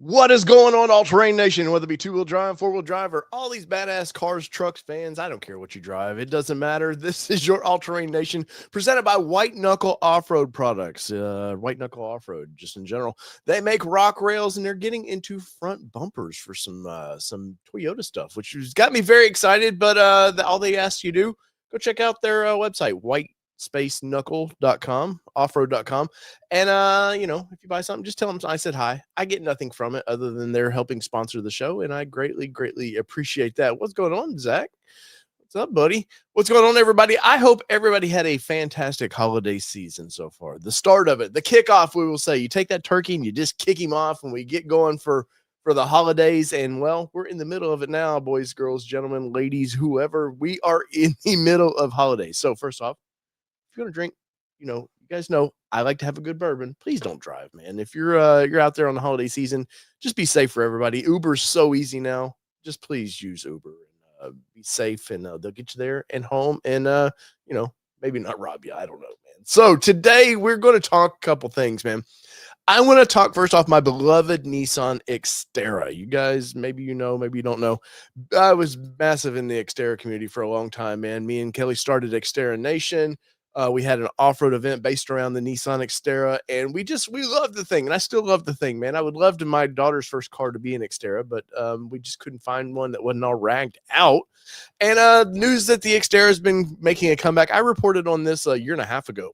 What is going on, All Terrain Nation? Whether it be two-wheel drive, four-wheel drive, or all these badass cars, trucks, vans, I don't care what you drive. It doesn't matter. This is your All Terrain Nation, presented by White Knuckle Off Road products. White Knuckle Off Road, just in general. They make rock rails, and they're getting into front bumpers for some Toyota stuff, which has got me very excited. But all they ask you to do, go check out their website, whitespace-knuckle.com, offroad.com. And, if you buy something, just tell them I said hi. I get nothing from it other than they're helping sponsor the show, and I greatly, greatly appreciate that. What's going on, Zach? What's up, buddy? What's going on, everybody? I hope everybody had a fantastic holiday season so far. The start of it, the kickoff, we will say. You take that turkey and you just kick him off, and we get going for the holidays. And, well, we're in the middle of it now, boys, girls, gentlemen, ladies, whoever. We are in the middle of holidays. So, first off, if you're going to drink, you guys know I like to have a good bourbon. Please don't drive, man. If you're out there on the holiday season, just be safe for everybody. Uber's so easy now. Just please use Uber and be safe, and they'll get you there and home, and maybe not rob you. I don't know, man. So today we're going to talk a couple things, man. I want to talk first off my beloved Nissan Xterra. You guys, maybe you know, maybe you don't know. I was massive in the Xterra community for a long time, man. Me and Kelly started Xterra Nation. We had an off-road event based around the Nissan Xterra, and we loved the thing, and I still love the thing, man. I would love my daughter's first car to be an Xterra, but we just couldn't find one that wasn't all ragged out. And news that the Xterra has been making a comeback. I reported on this a year and a half ago.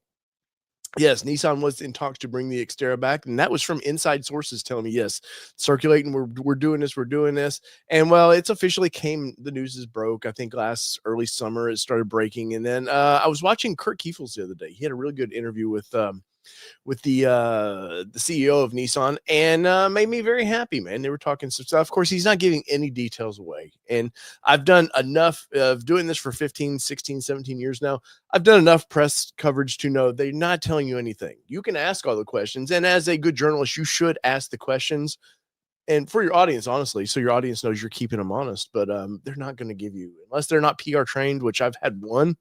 Yes, Nissan was in talks to bring the Xterra back, and that was from inside sources telling me, yes, circulating, we're doing this. And, well, it's officially came, the news is broke. I think last early summer it started breaking. And then I was watching Kurt Kiefels the other day. He had a really good interview with the CEO of Nissan, and made me very happy, man. They were talking some stuff. Of course, he's not giving any details away. And I've done enough of doing this for 15, 16, 17 years now. I've done enough press coverage to know they're not telling you anything. You can ask all the questions, and as a good journalist, you should ask the questions. And for your audience, honestly, so your audience knows you're keeping them honest. But they're not going to give you, unless they're not PR trained, which I've had one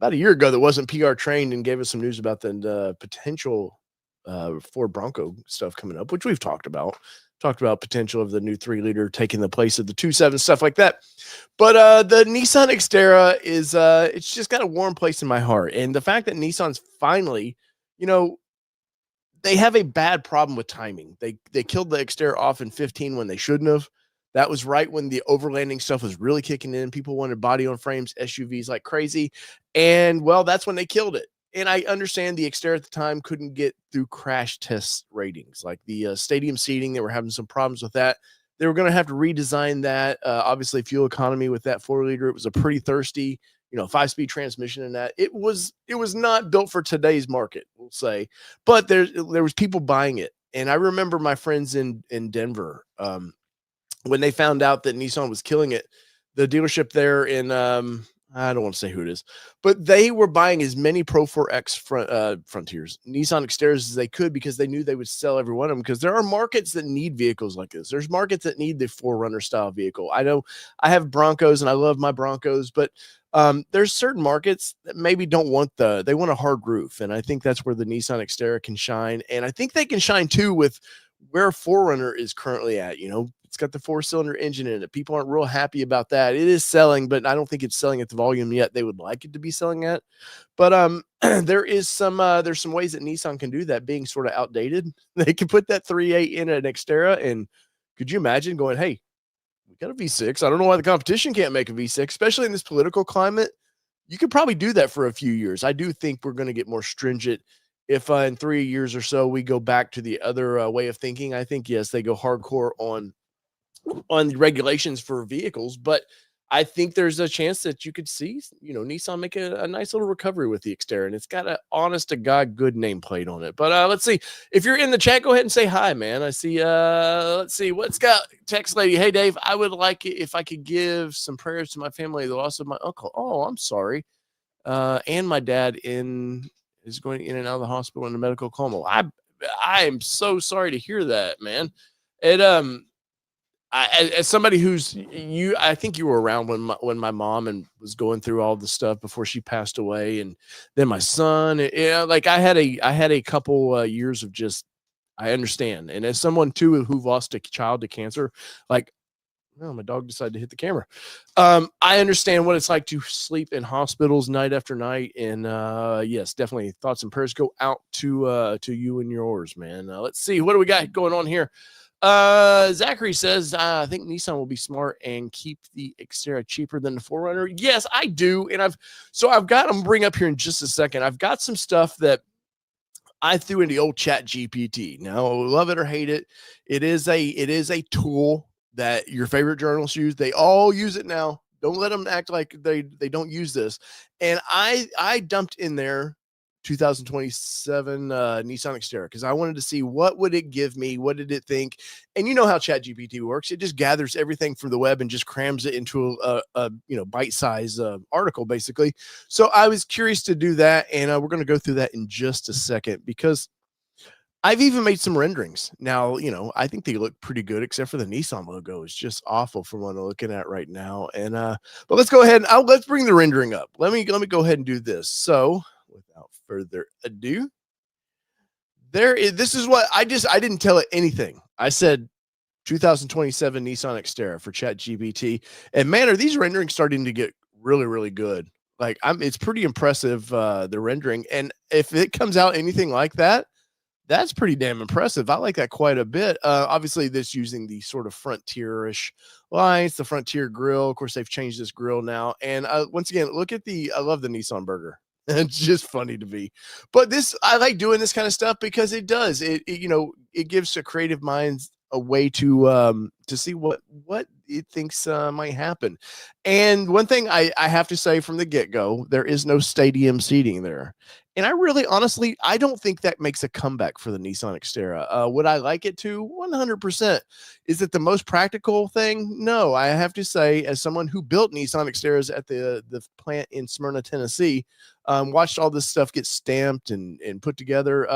about a year ago that wasn't PR trained and gave us some news about the potential Ford Bronco stuff coming up, which we've talked about potential of the new 3-liter taking the place of the 2.7, stuff like that. But the Nissan Xterra is it's just got a warm place in my heart. And the fact that Nissan's finally, they have a bad problem with timing. They killed the Xterra off in 15 when they shouldn't have. That was right when the overlanding stuff was really kicking in. People wanted body on frames, SUVs like crazy. And, well, that's when they killed it. And I understand the Xterra at the time couldn't get through crash test ratings. Like the stadium seating, they were having some problems with that. They were going to have to redesign that. Obviously, fuel economy with that 4-liter, it was a pretty thirsty, 5-speed transmission in that. It was not built for today's market, we'll say. But there was people buying it. And I remember my friends in Denver, when they found out that Nissan was killing it, the dealership there in, I don't want to say who it is, but they were buying as many Pro 4X Frontiers, Nissan Xterras as they could, because they knew they would sell every one of them, because there are markets that need vehicles like this. There's markets that need the 4Runner style vehicle. I know I have Broncos and I love my Broncos, but there's certain markets that maybe don't want they want a hard roof. And I think that's where the Nissan Xterra can shine. And I think they can shine too with where 4Runner is currently at. It's got the 4-cylinder engine in it. People aren't real happy about that. It is selling, but I don't think it's selling at the volume yet they would like it to be selling at. But there's some ways that Nissan can do that, being sort of outdated. They can put that 3.8 in an Xterra, and could you imagine going, hey, we got a V6. I don't know why the competition can't make a V6, especially in this political climate. You could probably do that for a few years. I do think we're going to get more stringent if in 3 years or so we go back to the other way of thinking. I think, yes, they go hardcore on the regulations for vehicles, but I think there's a chance that you could see, Nissan make a nice little recovery with the Xterra, and it's got a honest to God good nameplate on it. But let's see. If you're in the chat, go ahead and say hi, man. I see. Let's see. What's got text lady? Hey, Dave, I would like it if I could give some prayers to my family, the loss of my uncle. Oh, I'm sorry. And my dad is going in and out of the hospital in a medical coma. I am so sorry to hear that, man. It as somebody I think you were around when my mom and was going through all the stuff before she passed away, and then my son. Like I had a couple years of just. I understand, and as someone too who lost a child to cancer, like. No, my dog decided to hit the camera. I understand what it's like to sleep in hospitals night after night, and yes, definitely thoughts and prayers go out to you and yours, man. Let's see, what do we got going on here? Zachary says, I think Nissan will be smart and keep the Xterra cheaper than the 4Runner. Yes, I do, and I've got them bring up here in just a second. I've got some stuff that I threw into the old Chat GPT. Now, love it or hate it, it is a tool that your favorite journalists use. They all use it now. Don't let them act like they don't use this. And I dumped in there 2027 Nissan Xterra because I wanted to see what would it give me, what did it think, and you know how ChatGPT works. It just gathers everything from the web and just crams it into a bite-sized article, basically. So I was curious to do that, and we're going to go through that in just a second because I've even made some renderings. Now, I think they look pretty good, except for the Nissan logo is just awful from what I'm looking at right now. And but let's go ahead and let's bring the rendering up. Let me go ahead and do this. So, without further ado, this is what I didn't tell it anything. I said 2027 Nissan Xterra for ChatGPT, and man, are these renderings starting to get really, really good. Like it's pretty impressive the rendering, and if it comes out anything like that. That's pretty damn impressive. I like that quite a bit. Obviously, this using the sort of frontier-ish lights, the Frontier grill. Of course, they've changed this grill now. And once again, look at I love the Nissan burger. It's just funny to me. But I like doing this kind of stuff because it does. It gives a creative minds a way to see what it thinks might happen. And one thing I have to say from the get-go, there is no stadium seating there. And I really, honestly, I don't think that makes a comeback for the Nissan Xterra. Would I like it to? 100%. Is it the most practical thing? No. I have to say, as someone who built Nissan Xterras at the plant in Smyrna, Tennessee, watched all this stuff get stamped and put together.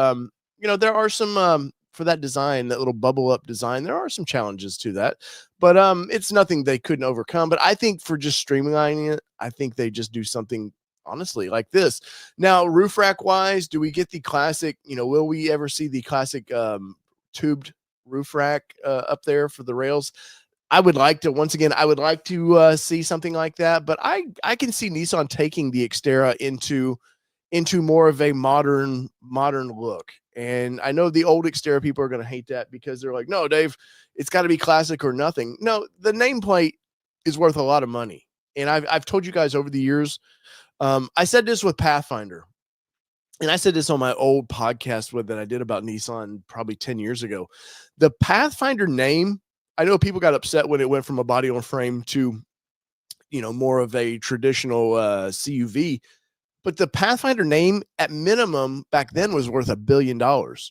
There are some for that design, that little bubble up design, there are some challenges to that, but it's nothing they couldn't overcome. But I think for just streamlining it, I think they just do something honestly like this. Now, roof rack wise, do we get the classic, will we ever see the classic tubed roof rack up there for the rails? I would like to, once again, see something like that, but I can see Nissan taking the Xterra into more of a modern look. And I know the old Xterra people are going to hate that because they're like, no, Dave, it's got to be classic or nothing. No, the nameplate is worth a lot of money. And I've told you guys over the years, I said this with Pathfinder, and I said this on my old podcast that I did about Nissan probably 10 years ago. The Pathfinder name, I know people got upset when it went from a body on frame to, more of a traditional CUV. But the Pathfinder name, at minimum, back then was worth $1 billion,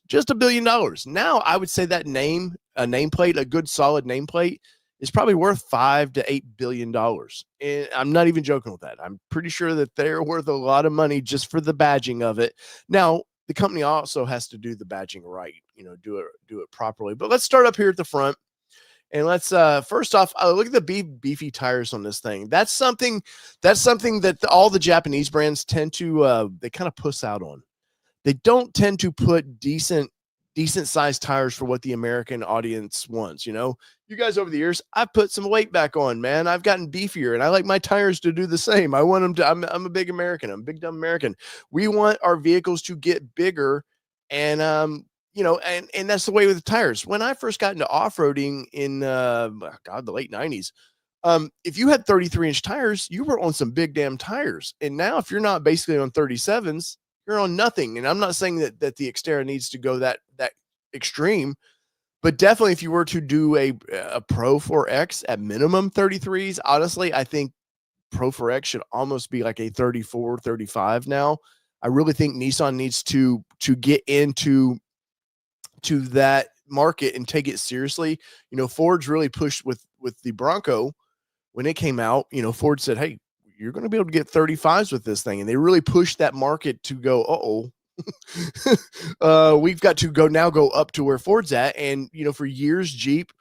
just $1 billion. Now, I would say that a nameplate, a good solid nameplate, is probably worth $5 to $8 billion. And I'm not even joking with that. I'm pretty sure that they're worth a lot of money just for the badging of it. Now, the company also has to do the badging right, do it properly. But let's start up here at the front. And let's first off, look at the beefy tires on this thing. That's something that all the Japanese brands tend to they kind of puss out on. They don't tend to put decent sized tires for what the American audience wants. You guys over the years, I've put some weight back on, man. I've gotten beefier, and I like my tires to do the same. I want them to. I'm a big American. I'm a big dumb American. We want our vehicles to get bigger, and and that's the way with the tires. When I first got into off-roading in the late 90s, if you had 33-inch tires, you were on some big damn tires. And now if you're not basically on 37s, you're on nothing. And I'm not saying that the Xterra needs to go that extreme, But definitely, if you were to do a Pro 4X at minimum 33s, honestly, I think Pro 4X should almost be like a 34, 35 now. I really think Nissan needs to get to that market and take it seriously. Ford's really pushed with the Bronco when it came out. Ford said, "Hey, you're going to be able to get 35s with this thing," and they really pushed that market to go, "Uh-oh." We've got to go up to where Ford's at. And for years Jeep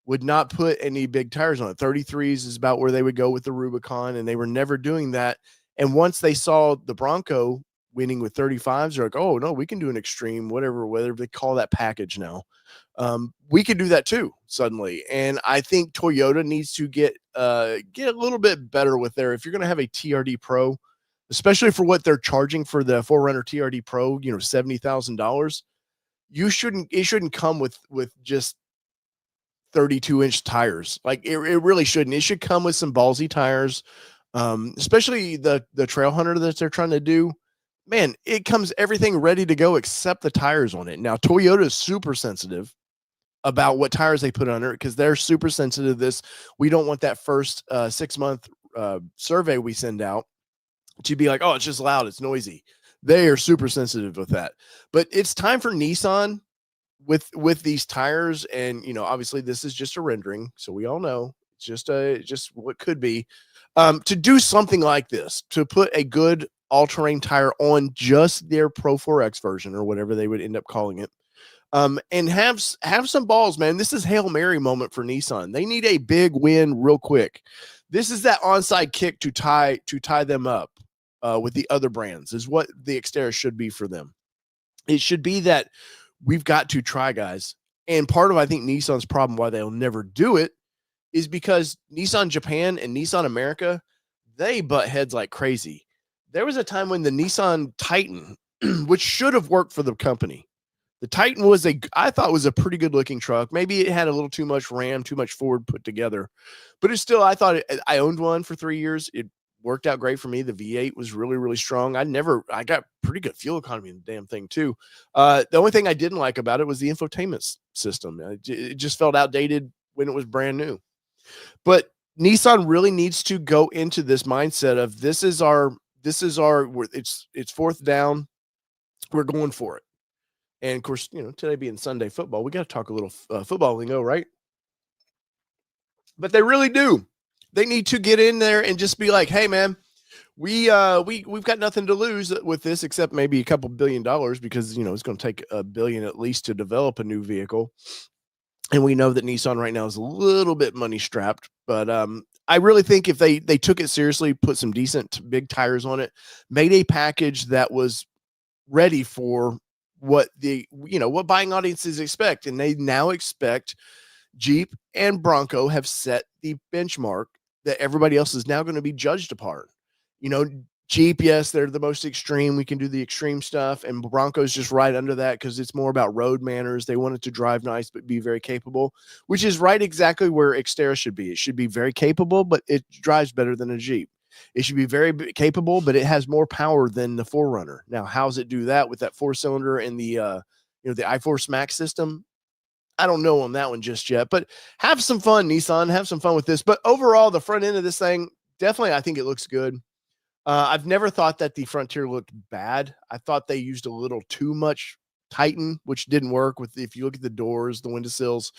would not put any big tires on it. 33s is about where they would go with the Rubicon, and they were never doing that. And once they saw the Bronco winning with 35s, they're like, "Oh no, we can do an extreme, whatever they call that package now. We can do that too suddenly." And I think Toyota needs to get a little bit better with their, if you're going to have a TRD Pro, especially for what they're charging for the 4Runner TRD Pro, $70,000. It shouldn't come with just 32-inch tires. Like it really shouldn't. It should come with some ballsy tires. Especially the Trail Hunter that they're trying to do. Man, it comes everything ready to go except the tires on it. Now Toyota is super sensitive about what tires they put under it, because they're super sensitive to this. We don't want that first 6-month survey we send out to be like, "Oh, it's just loud, it's noisy." They are super sensitive with that. But it's time for Nissan with these tires. And obviously this is just a rendering, so we all know it's just what could be, to do something like this, to put a good all-terrain tire on just their Pro 4X version, or whatever they would end up calling it. And have some balls, man. This is Hail Mary moment for Nissan. They need a big win real quick. This is that onside kick to tie them up with the other brands, is what the Xterra should be for them. It should be that we've got to try, guys. And part of, I think, Nissan's problem why they'll never do it is because Nissan Japan and Nissan America, they butt heads like crazy. There was a time when the Nissan Titan, which should have worked for the company, the Titan I thought was a pretty good looking truck. Maybe it had a little too much Ram, too much Ford put together, but it's still, I owned one for 3 years. It worked out great for me. The V8 was really, really strong. I got pretty good fuel economy in the damn thing too. The only thing I didn't like about it was the infotainment system. It just felt outdated when it was brand new. But Nissan really needs to go into this mindset of this is our, it's fourth down. We're going for it. And of course, today being Sunday football, we got to talk a little football lingo, right? But they really do. They need to get in there and just be like, "Hey, man, we've got nothing to lose with this except maybe a couple $1 billion, because it's going to take $1 billion at least to develop a new vehicle." And we know that Nissan right now is a little bit money strapped, but I really think if they took it seriously, put some decent big tires on it, made a package that was ready for what what buying audiences expect. And they now expect Jeep and Bronco have set the benchmark that everybody else is now going to be judged apart. Jeep, yes, they're the most extreme. We can do the extreme stuff. And Bronco's just right under that because it's more about road manners. They want it to drive nice, but be very capable, which is right exactly where Xterra should be. It should be very capable, but it drives better than a Jeep. It should be very capable, but it has more power than the 4Runner. Now, how does it do that with that 4-cylinder and the the iForce Max system? I don't know on that one just yet, but have some fun, Nissan. Have some fun with this. But overall, the front end of this thing, definitely, I think it looks good. I've never thought that the Frontier looked bad. I thought they used a little too much Titan, which didn't work with, if you look at the doors, the windowsills,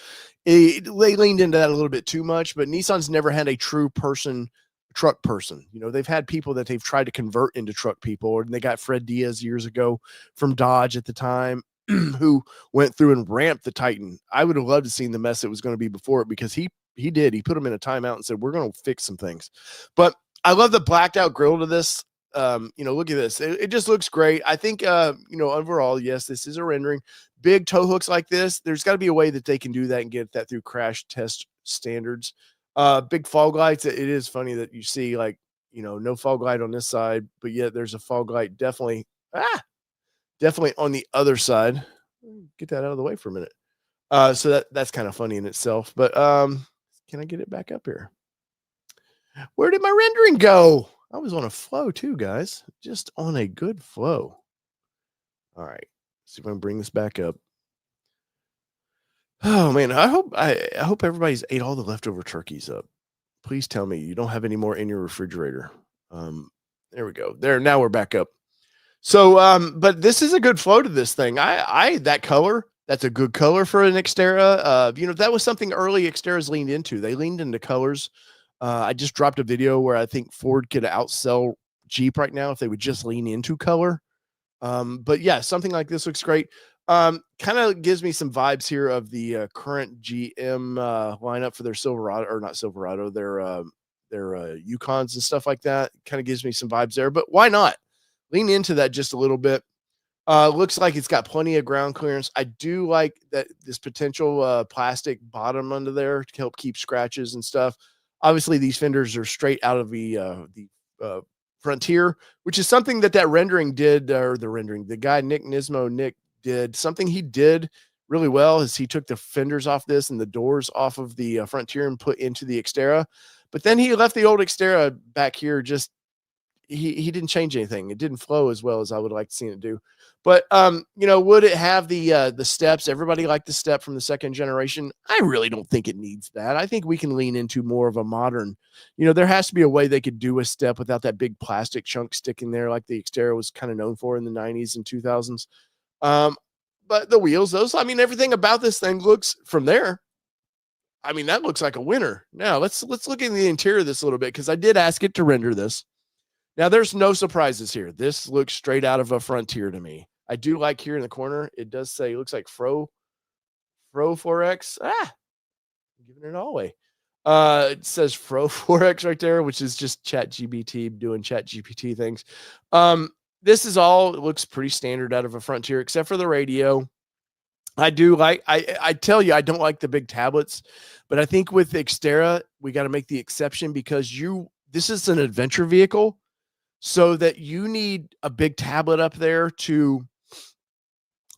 they leaned into that a little bit too much. But Nissan's never had a true truck person. They've had people that they've tried to convert into truck people, and they got Fred Diaz years ago from Dodge at the time, who went through and ramped the Titan. I would have loved to seen the mess it was going to be before it, because he put them in a timeout and said, "We're going to fix some things." But I love the blacked out grill to this. Look at this. It just looks great. I think, overall, yes, this is a rendering. Big tow hooks like this, there's got to be a way that they can do that and get that through crash test standards. Big fog lights. It is funny that you see, like, no fog light on this side, but yet there's a fog light definitely on the other side. Get that out of the way for a minute. So that's kind of funny in itself. But can I get it back up here? Where did my rendering go? I was on a flow too, guys. Just on a good flow. All right. See if I can bring this back up. Oh man, I hope everybody's ate all the leftover turkeys up. Please tell me you don't have any more in your refrigerator. Um, there we go. There, now we're back up. So, but this is a good flow to this thing. I that color, that's a good color for an Xterra. That was something early Xterras leaned into. They leaned into colors. I just dropped a video where I think Ford could outsell Jeep right now if they would just lean into color. But yeah, something like this looks great. Kind of gives me some vibes here of the current GM lineup for their Silverado, or not Silverado, their Yukons and stuff like that. Kind of gives me some vibes there. But why not lean into that just a little bit? Looks like it's got plenty of ground clearance. I do like that this potential plastic bottom under there to help keep scratches and stuff. Obviously, these fenders are straight out of the Frontier, which is something that rendering did, or the guy Nick did something he did really well. Is he took the fenders off this and the doors off of the Frontier and put into the Xterra, but then he left the old Xterra back here just he didn't change anything. It didn't flow as well as I would like to see it do. But would it have the steps? Everybody liked the step from the second generation. I really don't think it needs that. I think we can lean into more of a modern, there has to be a way they could do a step without that big plastic chunk sticking there like the Xterra was kind of known for in the 90s and 2000s. Um, but the wheels, those, I mean, everything about this thing looks from there. I mean, that looks like a winner. Now let's look at the interior of this a little bit because I did ask it to render this. Now, there's no surprises here. This looks straight out of a Frontier to me. I do like here in the corner, it does say, it looks like Fro 4X. I'm giving it all away. It says Fro 4X right there, which is just Chat GPT doing Chat GPT things. This is all, it looks pretty standard out of a Frontier, except for the radio. I do like, I tell you, I don't like the big tablets, but I think with Xterra, we got to make the exception because this is an adventure vehicle. So that you need a big tablet up there to,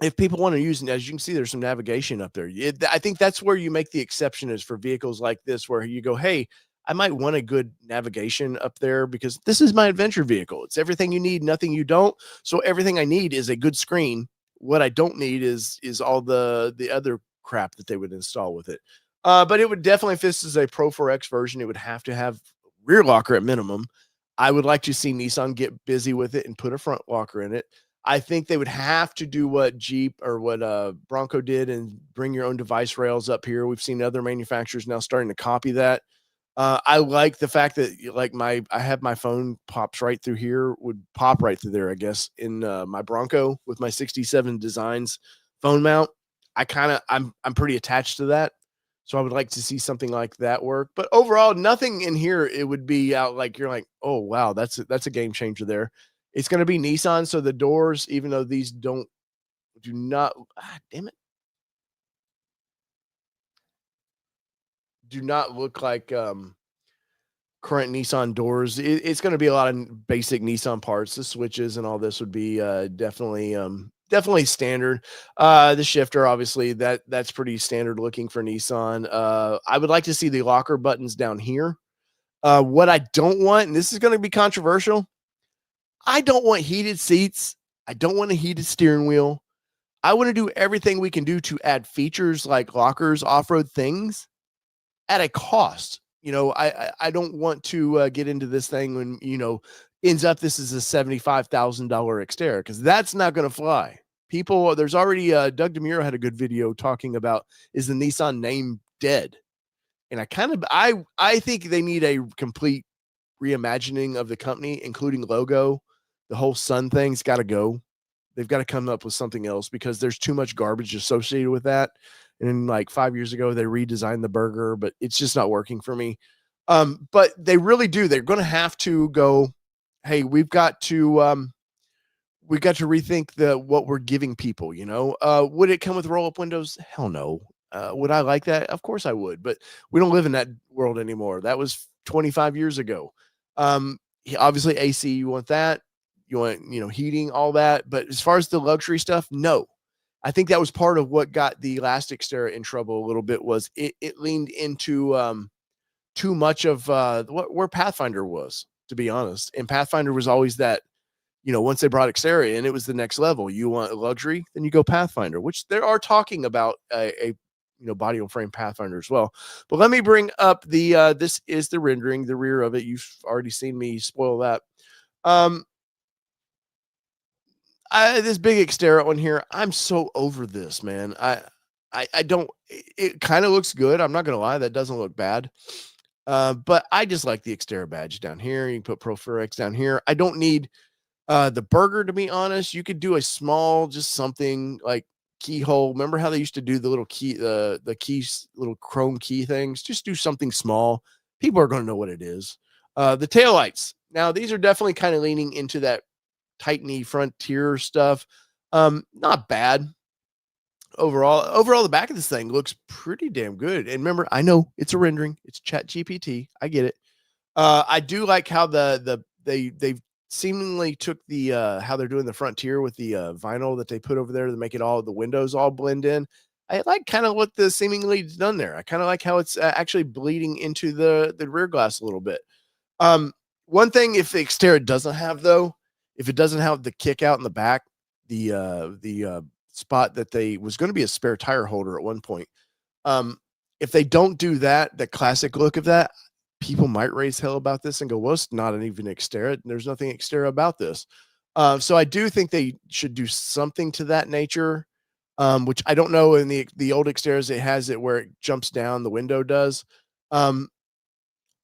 if people want to use it, as you can see, there's some navigation up there. I think that's where you make the exception is for vehicles like this, where you go, hey, I might want a good navigation up there because this is my adventure vehicle. It's everything you need, nothing you don't. So everything I need is a good screen. What I don't need is all the other crap that they would install with it. But it would definitely, if this is a Pro 4X version, it would have to have rear locker at minimum. I would like to see Nissan get busy with it and put a front locker in it. I think they would have to do what Jeep or what Bronco did and bring your own device rails up here. We've seen other manufacturers now starting to copy that. I like the fact that I have my phone pops right through here, would pop right through there, I guess, in my Bronco with my 67 Designs phone mount. I'm pretty attached to that. So I would like to see something like that work. But overall, nothing in here it would be out like you're like, oh wow, that's a game changer there. It's going to be Nissan, so the doors, even though these do not, damn it, do not look like current Nissan doors. It's going to be a lot of basic Nissan parts. The switches and all this would be definitely standard. The shifter, obviously, that's pretty standard looking for Nissan. I would like to see the locker buttons down here. What I don't want, and this is going to be controversial, I don't want heated seats. I don't want a heated steering wheel. I want to do everything we can do to add features like lockers, off-road things at a cost. I don't want to get into this thing when, ends up this is a $75,000 Xterra because that's not going to fly. People, there's already Doug DeMuro had a good video talking about, is the Nissan name dead? And I think they need a complete reimagining of the company, including logo. The whole sun thing's got to go. They've got to come up with something else because there's too much garbage associated with that. And then like 5 years ago, they redesigned the burger, but it's just not working for me. But they really do. They're going to have to go, hey, we've got to rethink what we're giving people, would it come with roll up windows? Hell no. Would I like that? Of course I would, but we don't live in that world anymore. That was 25 years ago. Obviously AC, you want that. You want, heating, all that. But as far as the luxury stuff, no. I think that was part of what got the last Xterra in trouble a little bit was it leaned into too much of where Pathfinder was, to be honest. And Pathfinder was always that, once they brought Xterra in, it was the next level. You want luxury, then you go Pathfinder, which they are talking about a body on frame Pathfinder as well. But let me bring up this is the rendering, the rear of it. You've already seen me spoil that. Um, this big Xterra one here, I'm so over this, man. I don't. It kind of looks good. I'm not gonna lie, that doesn't look bad. But I just like the Xterra badge down here. You can put Pro 4X down here. I don't need the burger, to be honest. You could do a small, just something like keyhole. Remember how they used to do the little key, the keys, little chrome key things? Just do something small. People are going to know what it is. The taillights. Now, these are definitely kind of leaning into that Titany Frontier stuff. Not bad overall. The back of this thing looks pretty damn good. And remember, I know it's a rendering. It's Chat GPT. I get it. I do like how they've seemingly took the how they're doing the Frontier with the vinyl that they put over there to make it all the windows all blend in. I like kind of what the seemingly done there. I kind of like how it's actually bleeding into the rear glass a little bit. One thing, if the Xterra doesn't have, though, if it doesn't have the kick out in the back, the spot that they was going to be a spare tire holder at one point. If they don't do that, the classic look of that, people might raise hell about this and go, well, it's not even Xterra. There's nothing Xterra about this. So I do think they should do something to that nature, which I don't know. In the old Xterras, it has it where it jumps down, the window does.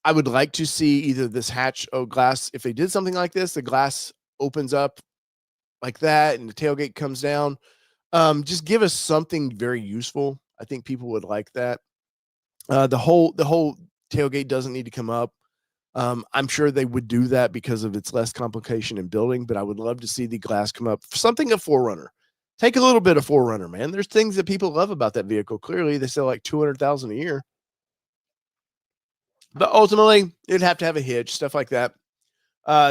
I would like to see either this hatch glass. If they did something like this, the glass opens up like that and the tailgate comes down. Just give us something very useful. I think people would like that. The whole tailgate doesn't need to come up. I'm sure they would do that because of its less complication in building, but I would love to see the glass come up. Something of 4Runner. Take a little bit of 4Runner, man. There's things that people love about that vehicle. Clearly, they sell like 200,000 a year. But ultimately, it'd have to have a hitch, stuff like that.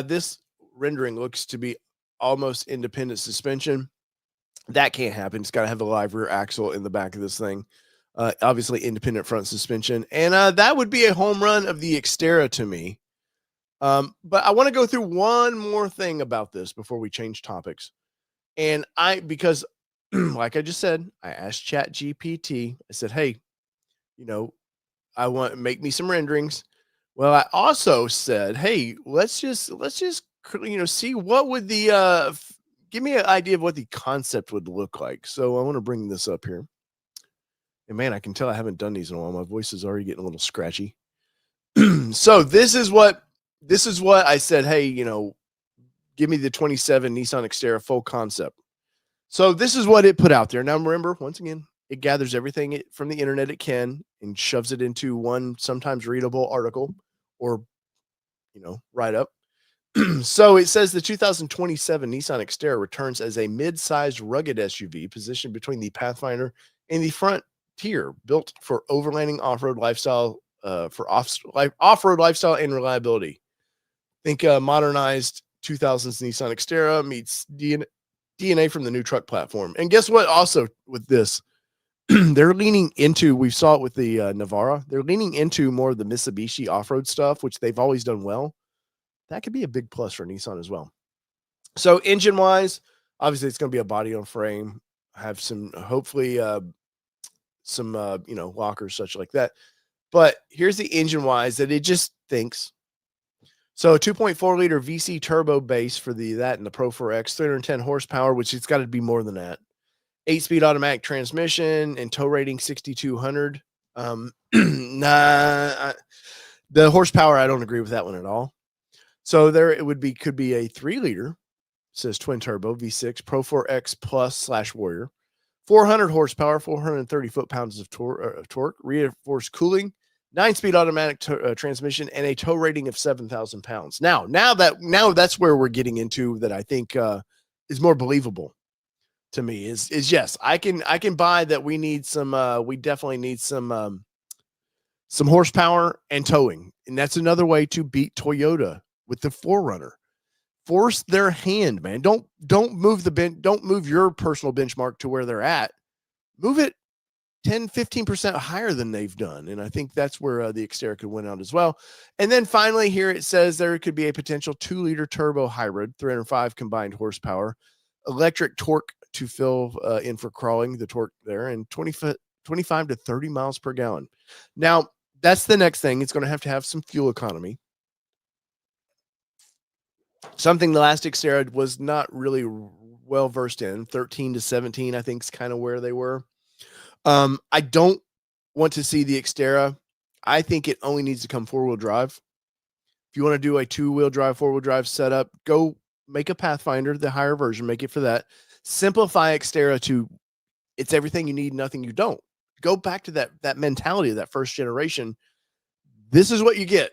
This rendering looks to be almost independent suspension. That can't happen. It's got to have a live rear axle in the back of this thing. Obviously, independent front suspension. And that would be a home run of the Xterra to me. But I want to go through one more thing about this before we change topics. And because like I just said, I asked Chat GPT. I said, hey, I want make me some renderings. Well, I also said, hey, let's just see what would the give me an idea of what the concept would look like. So I want to bring this up here. And man, I can tell I haven't done these in a while. My voice is already getting a little scratchy. So this is what I said, hey, give me the 27 Nissan Xterra full concept. So this is what it put out there. Now remember, once again, it gathers everything from the internet it can and shoves it into one sometimes readable article or, write up. So it says the 2027 Nissan Xterra returns as a mid-sized rugged SUV positioned between the Pathfinder and the Frontier, built for overlanding off-road lifestyle, off-road lifestyle and reliability. Think modernized 2000s Nissan Xterra meets DNA from the new truck platform. And guess what? Also with this, they're leaning into, we saw it with the Navara, they're leaning into more of the Mitsubishi off-road stuff, which they've always done well. That could be a big plus for Nissan as well. So engine-wise, obviously it's going to be a body on frame, have some, hopefully, some, lockers, such like that. But here's the engine-wise that it just thinks. So a 2.4 liter VC turbo base for that and the Pro 4X, 310 horsepower, which it's got to be more than that. 8-speed automatic transmission and tow rating 6,200. The horsepower, I don't agree with that one at all. So there it could be a 3-liter, says twin turbo V6 Pro 4X Plus / Warrior, 400 horsepower, 430 foot-pounds of torque, reinforced cooling, 9-speed automatic transmission, and a tow rating of 7,000 pounds. Now that's where we're getting into that I think is more believable to me. Is yes, I can buy that. We need some. We definitely need some horsepower and towing, and that's another way to beat Toyota with the 4Runner. Force their hand, man. Don't move don't move your personal benchmark to where they're at. Move it 10-15% higher than they've done. And I think that's where the Xterra could win out as well. And then finally here it says there could be a potential 2-liter turbo hybrid, 305 combined horsepower, electric torque to fill in for crawling, the torque there, and 25 25 to 30 miles per gallon. Now, that's the next thing. It's going to have some fuel economy. Something the last Xterra was not really well versed in. 13 to 17, I think, is kind of where they were. I don't want to see the Xterra. I think it only needs to come four-wheel drive. If you want to do a two-wheel drive, four-wheel drive setup, go make a Pathfinder, the higher version, make it for that. Simplify Xterra to it's everything you need, nothing you don't. Go back to that mentality of that first generation. This is what you get.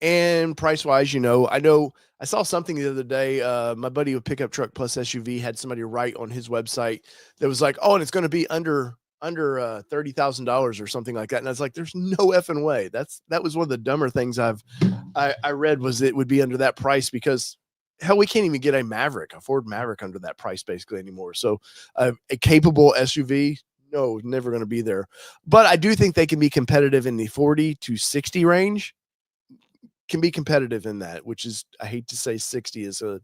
And price-wise, I know I saw something the other day. My buddy with Pickup Truck Plus SUV had somebody write on his website that was like, "Oh, and it's going to be under $30,000 or something like that." And I was like, "There's no effing way." That was one of the dumber things I read was it would be under that price because hell, we can't even get a Ford Maverick under that price basically anymore. So a capable SUV, no, never going to be there. But I do think they can be competitive in the 40 to 60 range. Can be competitive in that, which is, I hate to say 60 is a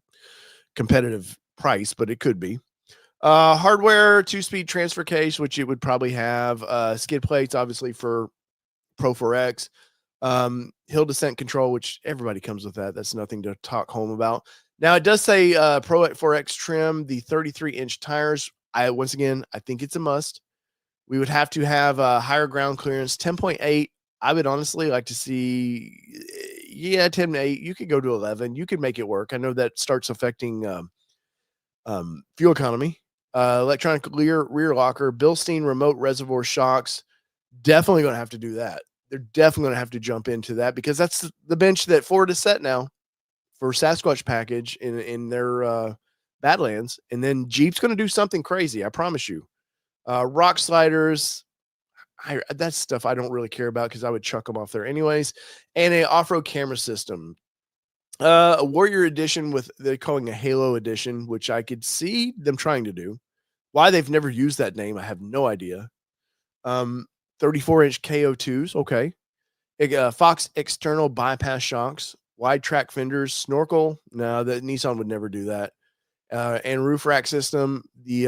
competitive price, but it could be. Hardware, 2-speed transfer case, which it would probably have. Skid plates, obviously, for Pro 4X. Hill descent control, which everybody comes with that. That's nothing to talk home about. Now, it does say Pro 4X trim, the 33-inch tires. Once again, I think it's a must. We would have to have a higher ground clearance, 10.8. I would honestly like to see, 10 to 8. You could go to 11. You could make it work. I know that starts affecting fuel economy. Electronic rear locker, Bilstein remote reservoir shocks. Definitely going to have to do that. They're definitely going to have to jump into that because that's the bench that Ford is set now for Sasquatch package in their Badlands. And then Jeep's going to do something crazy. I promise you. Rock sliders. That's stuff I don't really care about because I would chuck them off there anyways. And a off-road camera system. A Warrior Edition they're calling a Halo Edition, which I could see them trying to do. Why they've never used that name, I have no idea. 34-inch KO2s, okay. Fox external bypass shocks, wide track fenders, snorkel. No, the Nissan would never do that. And roof rack system, the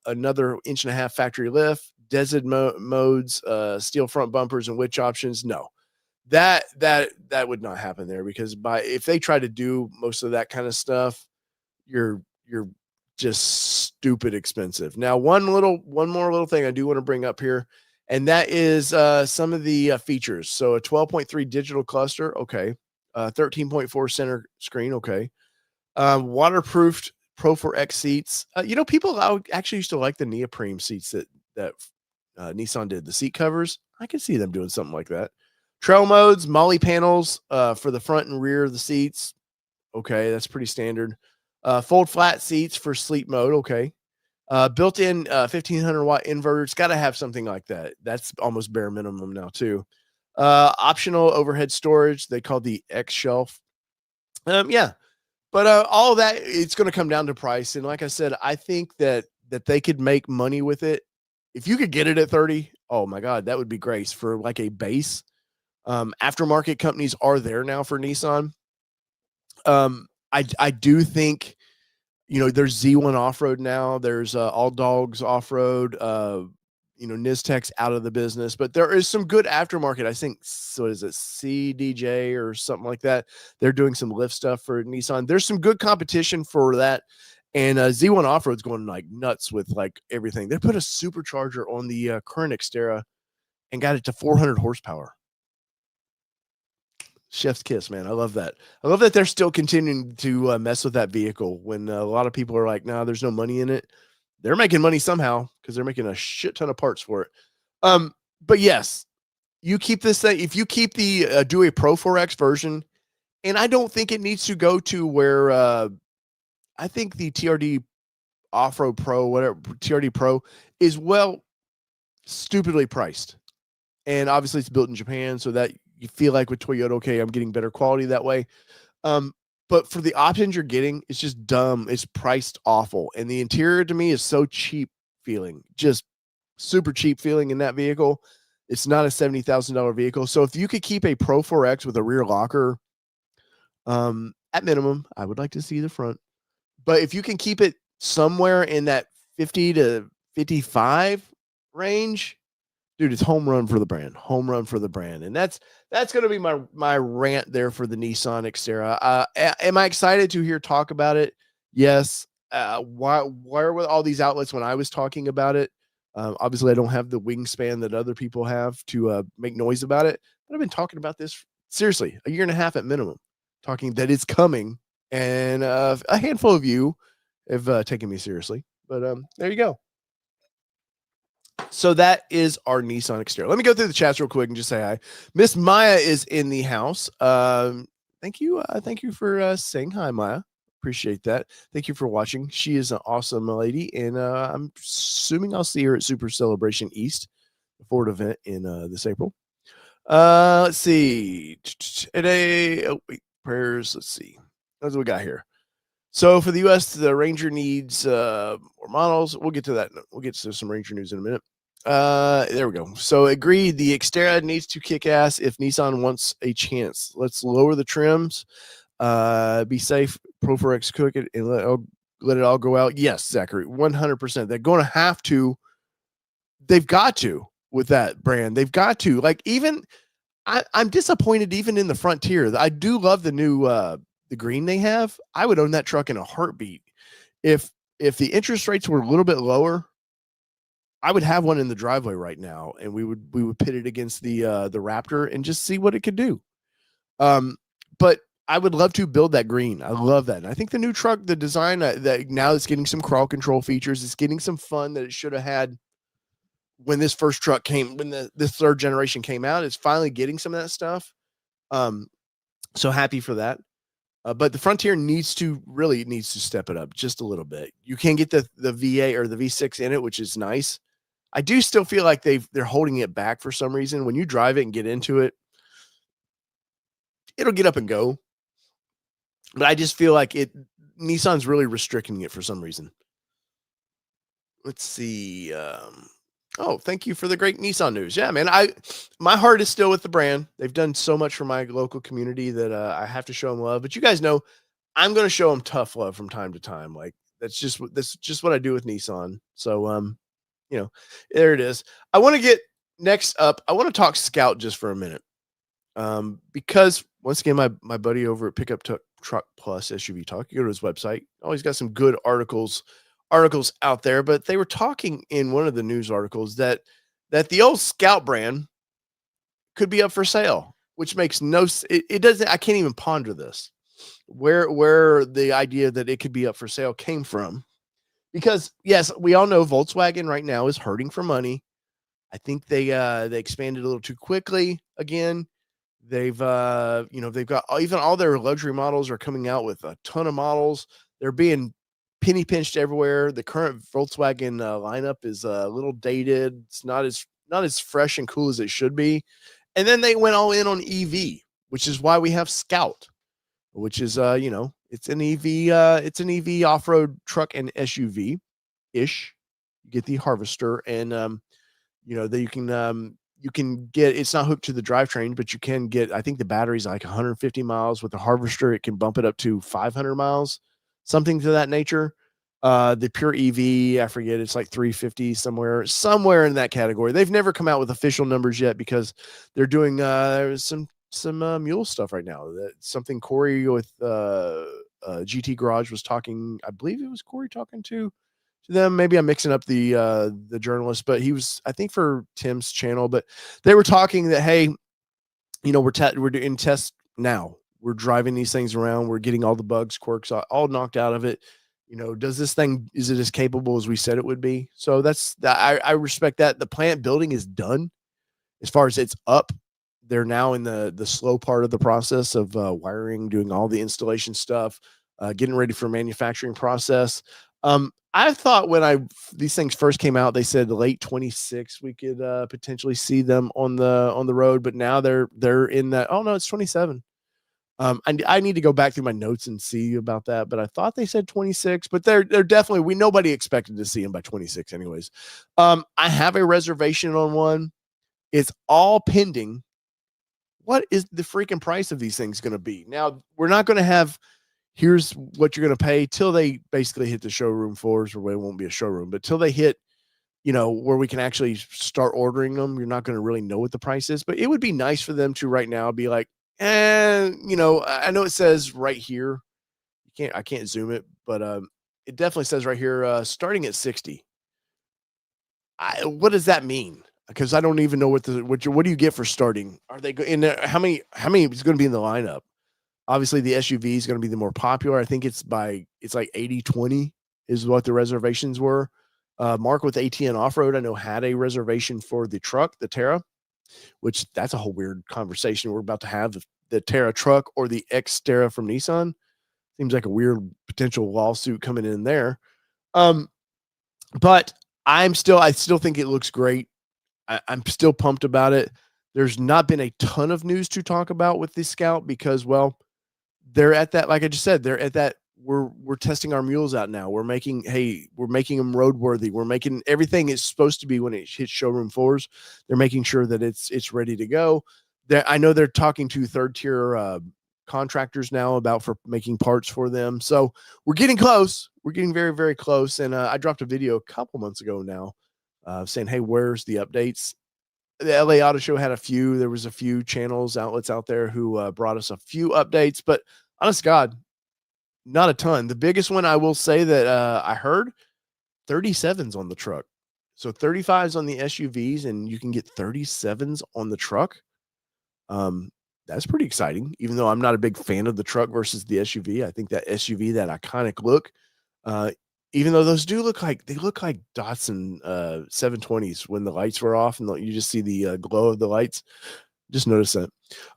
another 1.5 inch factory lift, DESID modes, steel front bumpers, and winch options. No, that would not happen there because if they try to do most of that kind of stuff, you're just stupid expensive. Now, one more little thing I do want to bring up here, and that is some of the features. So a 12.3 digital cluster, okay. 13.4 center screen, okay. Waterproofed Pro 4X seats. People actually used to like the neoprene seats that Nissan did. The seat covers, I could see them doing something like that. Trail modes, Molly panels for the front and rear of the seats. Okay, that's pretty standard. Fold flat seats for sleep mode. Okay. Built-in 1500 watt inverter. It's got to have something like that. That's almost bare minimum now too. Optional overhead storage. They call the X shelf. Yeah. But all of that, it's going to come down to price. And like I said, I think that they could make money with it. If you could get it at 30, oh my God, that would be great for like a base. Aftermarket companies are there now for Nissan. I do think, there's Z1 Off-Road now. There's All Dogs Off-Road. Niztek's out of the business, but there is some good aftermarket. I think, so is it CDJ or something like that? They're doing some lift stuff for Nissan. There's some good competition for that. And Z1 Off-Road's going like nuts with like everything. They put a supercharger on the current Xterra and got it to 400 horsepower. Chef's kiss, man. I love that. I love that they're still continuing to mess with that vehicle when a lot of people are like, "No, there's no money in it." They're making money somehow because they're making a shit ton of parts for it. But yes, you keep this thing. If you keep the do a Pro 4X version, and I don't think it needs to go to where I think the TRD Off-Road Pro, whatever TRD Pro, is stupidly priced, and obviously it's built in Japan, so that you feel like with Toyota, okay, I'm getting better quality that way. But for the options you're getting, it's just dumb. It's priced awful. And the interior to me is so cheap feeling, just super cheap feeling in that vehicle. It's not a $70,000 vehicle. So if you could keep a Pro 4X with a rear locker, at minimum, I would like to see the front. But if you can keep it somewhere in that 50 to 55, range, dude, it's home run for the brand. Home run for the brand. And that's going to be my rant there for the Nissan Xterra. Am I excited to hear talk about it? Yes. Why were all these outlets when I was talking about it? Obviously, I don't have the wingspan that other people have to make noise about it. But I've been talking about this seriously a year and a half at minimum, talking that it's coming, and a handful of you have taken me seriously. But there you go. So that is our Nissan Xterra. Let me go through the chats real quick and just say hi. Miss Maya is in the house. Thank you. Thank you for saying hi, Maya. Appreciate that. Thank you for watching. She is an awesome lady, and I'm assuming I'll see her at Super Celebration East, the Ford event in this April. Let's see. Today, oh, wait, prayers. Let's see. That's what we got here. So for the U.S., the Ranger needs more models. We'll get to that. We'll get to some Ranger news in a minute. There we go. So agreed. The Xterra needs to kick ass if Nissan wants a chance. Let's lower the trims. Be safe. Pro4X cook it and let it all go out. Yes, Zachary, 100%. They're going to have to. They've got to with that brand. They've got to. Like even I'm disappointed even in the Frontier. I do love the new the green they have. I would own that truck in a heartbeat. If the interest rates were a little bit lower, I would have one in the driveway right now, and we would pit it against the Raptor and just see what it could do. But I would love to build that green. I love that. And I think the new truck, the design that now it's getting some crawl control features. It's getting some fun that it should have had when this first truck came, when this third generation came out. It's finally getting some of that stuff. So happy for that. But the Frontier needs to step it up just a little bit. You can get the V8 or the V6 in it, which is nice. I do still feel like they're holding it back for some reason. When you drive it and get into it, it'll get up and go. But I just feel like Nissan's really restricting it for some reason. Let's see. Oh, thank you for the great Nissan news. Yeah, man. My heart is still with the brand. They've done so much for my local community that I have to show them love. But you guys know I'm going to show them tough love from time to time. Like that's just what I do with Nissan. So there it is. I want to get next up. I want to talk Scout just for a minute. Because once again, my buddy over at Pickup Truck Plus SUV Talk, you go to his website. Always got some good articles out there, but they were talking in one of the news articles that the old Scout brand could be up for sale, which makes no it doesn't. I can't even ponder this. Where the idea that it could be up for sale came from, because yes, we all know Volkswagen right now is hurting for money. I think they expanded a little too quickly again. They've got even all their luxury models are coming out with a ton of models. They're being penny pinched everywhere. The current Volkswagen lineup is a little dated. It's not as fresh and cool as it should be. And then they went all in on EV, which is why we have Scout, which is it's an EV off-road truck and SUV ish. You get the Harvester, and that you can get, it's not hooked to the drivetrain, but you can get, I think the battery's like 150 miles. With the Harvester, it can bump it up to 500 miles, something to that nature. The pure EV, I forget, it's like 350 somewhere in that category. They've never come out with official numbers yet because they're doing some mule stuff right now. That something Corey with GT Garage was talking. I believe it was Corey talking to them. Maybe I'm mixing up the journalist, but he was, I think, for Tim's channel. But they were talking that, hey, we're doing tests now. We're driving these things around. We're getting all the bugs, quirks, all knocked out of it. Is it as capable as we said it would be? So I respect that. The plant building is done. As far as it's up, they're now in the slow part of the process of wiring, doing all the installation stuff, getting ready for manufacturing process. I thought when these things first came out, they said late 26 we could potentially see them on the road, but now they're in that. Oh no, it's 27. I need to go back through my notes and see about that, but I thought they said 26, but they're definitely, nobody expected to see them by 26 anyways. I have a reservation on one. It's all pending. What is the freaking price of these things going to be? Now, we're not going to have, here's what you're going to pay till they basically hit the showroom floors, or it won't be a showroom, but till they hit where we can actually start ordering them. You're not going to really know what the price is, but it would be nice for them to right now be like, I know it says right here. I can't zoom it, but it definitely says right here, starting at 60. What does that mean? Because I don't even know what do you get for starting? Are they in there? How many is going to be in the lineup? Obviously, the SUV is going to be the more popular. I think it's like 80-20 is what the reservations were. Mark with ATN Off Road, I know, had a reservation for the truck, the Terra, which that's a whole weird conversation we're about to have. The Terra truck or the Xterra from Nissan seems like a weird potential lawsuit coming in there. Um, but I still think it looks great. I'm still pumped about it. There's not been a ton of news to talk about with the Scout because, well, they're at that, like I just said, they're at that. We're testing our mules out now. We're making them roadworthy. We're making everything is supposed to be when it hits showroom floors. They're making sure that it's ready to go. I know they're talking to third tier contractors now about for making parts for them. So we're getting close. We're getting very, very close. And I dropped a video a couple months ago now saying, hey, where's the updates? The LA Auto Show had there was a few outlets out there who brought us a few updates, but honest God, not a ton. The biggest one I will say that I heard 37s on the truck. So 35s on the SUVs, and you can get 37s on the truck. That's pretty exciting, even though I'm not a big fan of the truck versus the SUV. I think that SUV, that iconic look, uh, even though those do look like Datsun 720s when the lights were off and you just see the glow of the lights. Just notice that.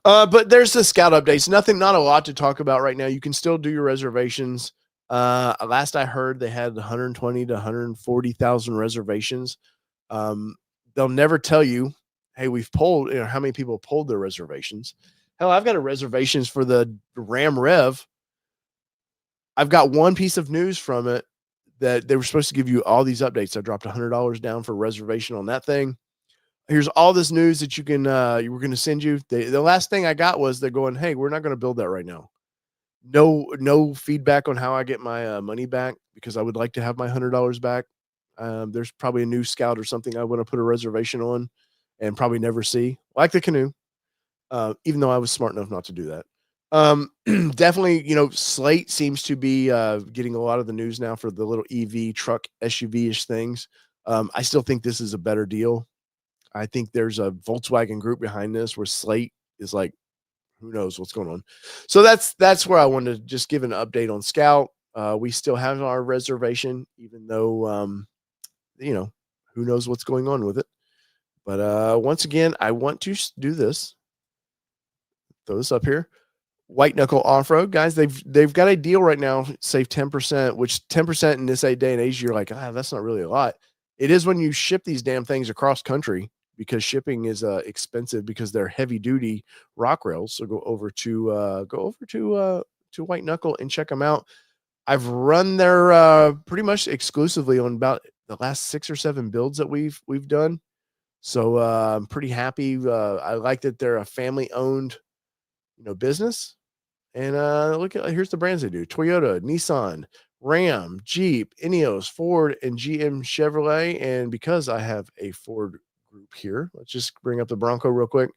But there's the Scout updates. Not a lot to talk about right now. You can still do your reservations. Last I heard, they had 120 to 140,000 reservations. They'll never tell you, hey, we've polled, how many people pulled their reservations. Hell, I've got a reservations for the Ram Rev. I've got one piece of news from it that they were supposed to give you all these updates. I dropped $100 down for reservation on that thing. Here's all this news that you were going to send you. The last thing I got was they're going, hey, we're not going to build that right now. No feedback on how I get my money back because I would like to have my $100 back. There's probably a new Scout or something I want to put a reservation on and probably never see, like the Canoe, even though I was smart enough not to do that. Definitely, Slate seems to be getting a lot of the news now for the little EV truck SUV-ish things. I still think this is a better deal. I think there's a Volkswagen group behind this where Slate is like, who knows what's going on. So that's where I wanted to just give an update on Scout. We still have our reservation, even though, who knows what's going on with it. But once again, I want to do this. Throw this up here. White Knuckle Off Road, guys. They've got a deal right now. Save 10%, which 10% in this day and age, you're like, that's not really a lot. It is when you ship these damn things across country because shipping is expensive because they're heavy duty rock rails. So go over to White Knuckle and check them out. I've run their pretty much exclusively on about the last 6 or 7 builds that we've done. So I'm pretty happy. I like that they're a family owned business. And here's the brands they do: Toyota, Nissan, Ram, Jeep, Ineos, Ford, and GM Chevrolet. And because I have a Ford group here, let's just bring up the Bronco real quick.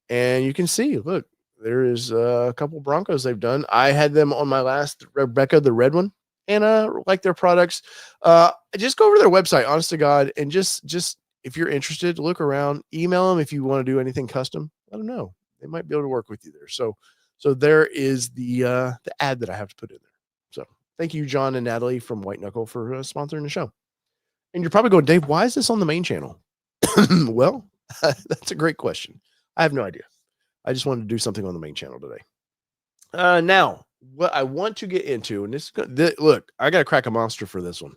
And you can see, look, there is a couple Broncos they've done. I had them on my last Rebecca, the red one, and like their products. Just go over to their website, honest to God, and just if you're interested, look around, email them if you want to do anything custom. Let them know. They might be able to work with you there. So there is the ad that I have to put in there. So thank you, John and Natalie from White Knuckle, for sponsoring the show. And you're probably going, Dave, why is this on the main channel? Well, that's a great question. I have no idea. I just wanted to do something on the main channel today. Now, what I want to get into, and look, I got to crack a monster for this one.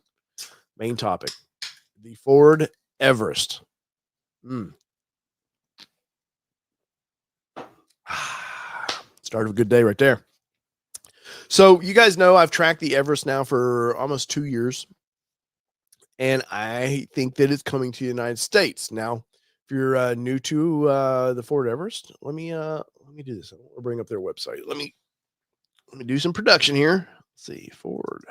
Main topic, the Ford Everest. Start of a good day right there. So you guys know I've tracked the Everest now for almost 2 years, and I think that it's coming to the United States. Now, if you're new to the Ford Everest, let me do this. I'll bring up their website. Let me do some production here. Let's see, Ford.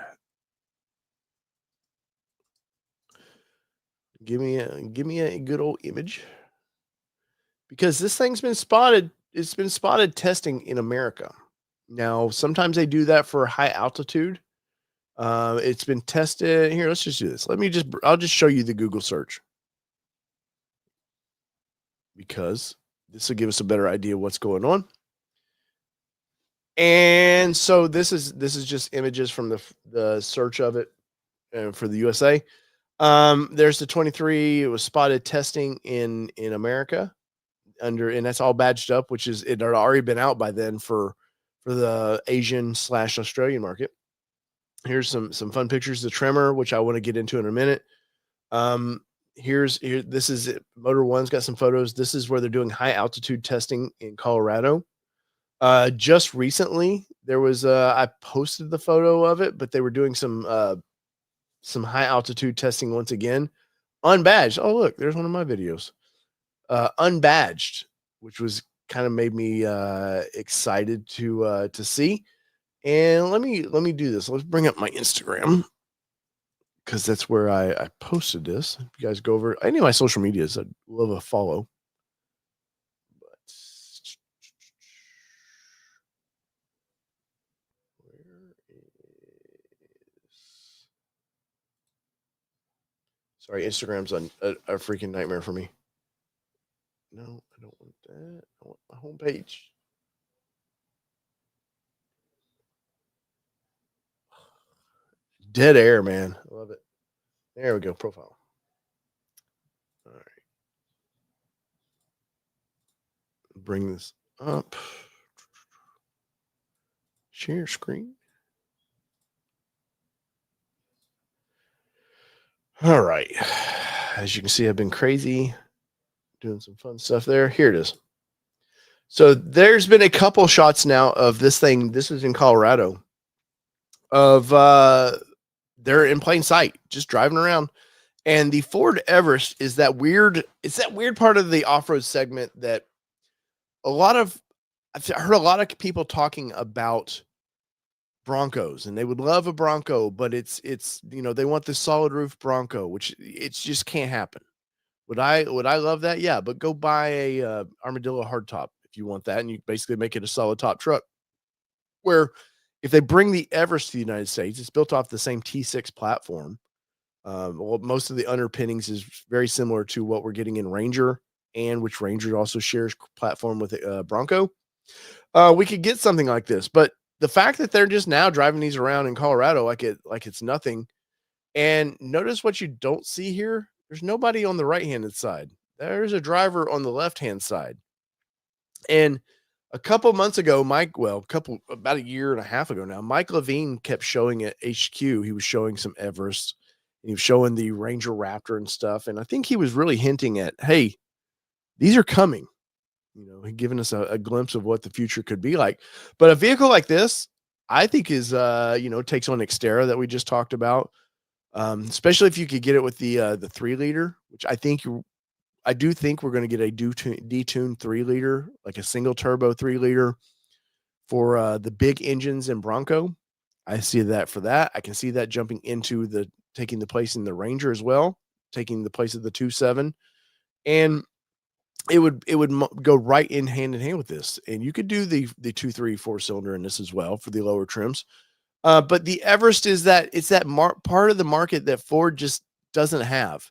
Give me a good old image, because this thing's been spotted. It's been spotted testing in America. Now, sometimes they do that for high altitude. It's been tested here. Let's just do this. I'll just show you the Google search, because this will give us a better idea of what's going on. And so this is just images from the search of it for the USA. There's the 23. It was spotted testing in America and that's all badged up, which is it had already been out by then for the Asian / Australian market. Here's some fun pictures of the Tremor, which I want to get into in a minute. Here, this is it. Motor One's got some photos. This is where they're doing high altitude testing in Colorado. Just recently, there was I posted the photo of it, but they were doing some high altitude testing once again, unbadged. Oh, look, there's one of my videos, unbadged, which was kind of made me excited to see. And let me do this. Let's bring up my Instagram, because that's where I posted this. If you guys go over any of my social medias, I'd love a follow. But where is sorry, Instagram's a freaking nightmare for me. No, I don't want that. I want my homepage. Dead air, man. I love it. There we go. Profile. All right. Bring this up. Share screen. All right. As you can see, I've been crazy doing some fun stuff there. Here it is. So there's been a couple shots now of this thing. This is in Colorado. Of they're in plain sight, just driving around. And the Ford Everest is that weird. It's that weird part of the off-road segment that I've heard a lot of people talking about Broncos, and they would love a Bronco, but it's they want the solid roof Bronco, which it just can't happen. Would I love that? Yeah, but go buy a Armadillo hardtop if you want that, and you basically make it a solid top truck. Where if they bring the Everest to the United States, it's built off the same T6 platform. Well, most of the underpinnings is very similar to what we're getting in Ranger, and which Ranger also shares platform with Bronco. We could get something like this, but the fact that they're just now driving these around in Colorado like it's nothing. And notice what you don't see here. There's nobody on the right-handed side. There's a driver on the left-hand side. And a couple months ago, about a year and a half ago now, Mike Levine kept showing at HQ. He was showing some Everest. He was showing the Ranger Raptor and stuff. And I think he was really hinting at, hey, these are coming. Giving us a glimpse of what the future could be like. But a vehicle like this, I think is, takes on Xterra that we just talked about. Especially if you could get it with the 3-liter, which I do think we're going to get a detuned 3-liter, like a single turbo 3-liter for the big engines in Bronco. I see that for that. I can see that jumping into taking the place in the Ranger as well, taking the place of the 2.7, and it would go right in hand with this. And you could do the 2, 3, 4-cylinder in this as well for the lower trims. But the Everest is that part of the market that Ford just doesn't have.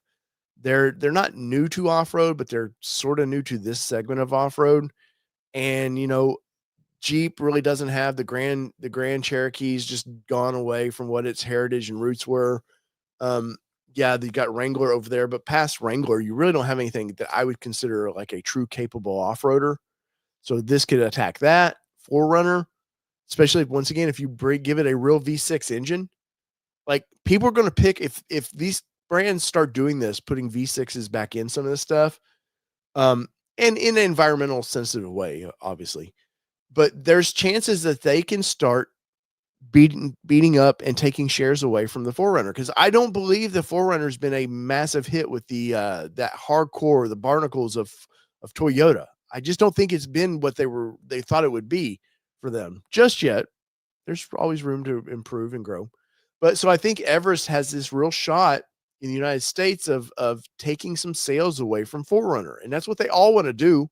They're not new to off-road, but they're sort of new to this segment of off-road. And Jeep really doesn't have the Grand Cherokee's just gone away from what its heritage and roots were. Yeah, they got Wrangler over there, but past Wrangler, you really don't have anything that I would consider like a true capable off-roader. So this could attack that. 4Runner, especially once again, if you give it a real V6 engine, like people are going to pick if these brands start doing this, putting V6s back in some of this stuff, and in an environmental sensitive way, obviously, but there's chances that they can start beating up and taking shares away from the 4Runner, because I don't believe the 4Runner's been a massive hit with the that hardcore, the barnacles of Toyota. I just don't think it's been what they thought it would be for them just yet. There's always room to improve and grow. But so I think Everest has this real shot in the United States of taking some sales away from 4Runner, and that's what they all want to do.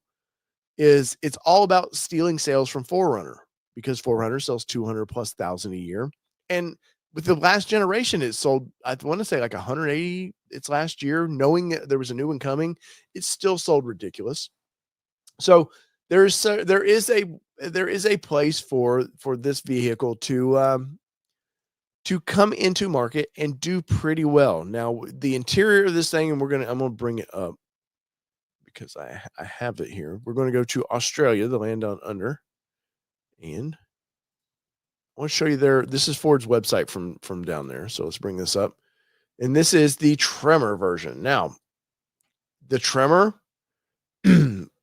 Is it's all about stealing sales from 4Runner because 4Runner sells 200 plus thousand a year, and with the last generation, it sold. I want to say like 180. Its last year, knowing that there was a new one coming, it still sold ridiculous. So there is a place for this vehicle to come into market and do pretty well. Now, the interior of this thing, and I'm gonna bring it up because I have it here. We're going to go to Australia, the land down under, and I want to show you there. This is Ford's website from down there. So let's bring this up, and this is the Tremor version. Now, the Tremor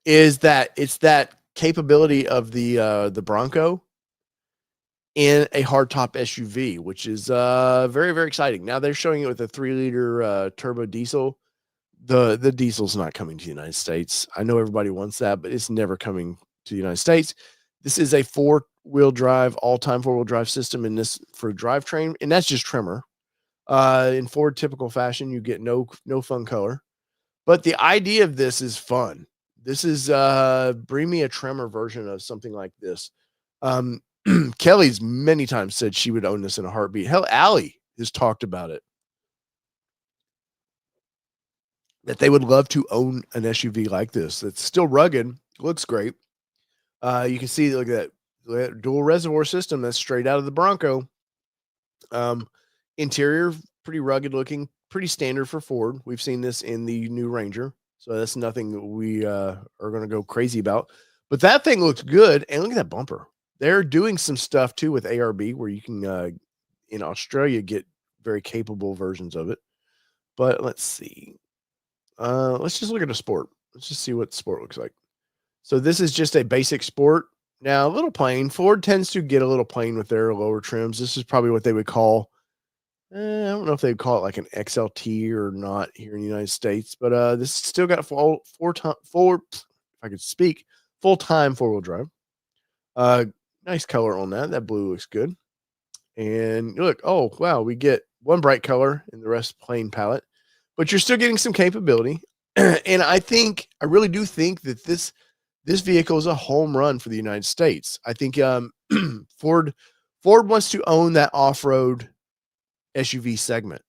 is that it's that capability of the Bronco in a hardtop SUV, which is very, very exciting. Now they're showing it with a 3-liter turbo diesel. The diesel's not coming to the United States. I know everybody wants that, but it's never coming to the United States. This is a 4-wheel drive, all-time 4-wheel drive system in this for drivetrain, and that's just Tremor. In Ford typical fashion, you get no fun color. But the idea of this is fun. This is bring me a Tremor version of something like this. Kelly's many times said she would own this in a heartbeat. Hell, Allie has talked about it. That they would love to own an SUV like this. That's still rugged, looks great. You can see, look at that dual reservoir system that's straight out of the Bronco. Interior, pretty rugged looking, pretty standard for Ford. We've seen this in the new Ranger, so that's nothing that we are going to go crazy about. But that thing looks good, and look at that bumper. They're doing some stuff too with ARB, where you can in Australia get very capable versions of it. But let's see. Let's just look at a sport. Let's just see what sport looks like. So this is just a basic sport. Now, a little plain. Ford tends to get a little plain with their lower trims. This is probably what they would call, I don't know if they'd call it like an XLT or not here in the United States, but this still got if I could speak, full-time 4-wheel drive. Nice color on that. That blue looks good. And look, oh, wow, we get one bright color and the rest plain palette, but you're still getting some capability. And I really do think that this vehicle is a home run for the United States. I think Ford wants to own that off-road SUV segment.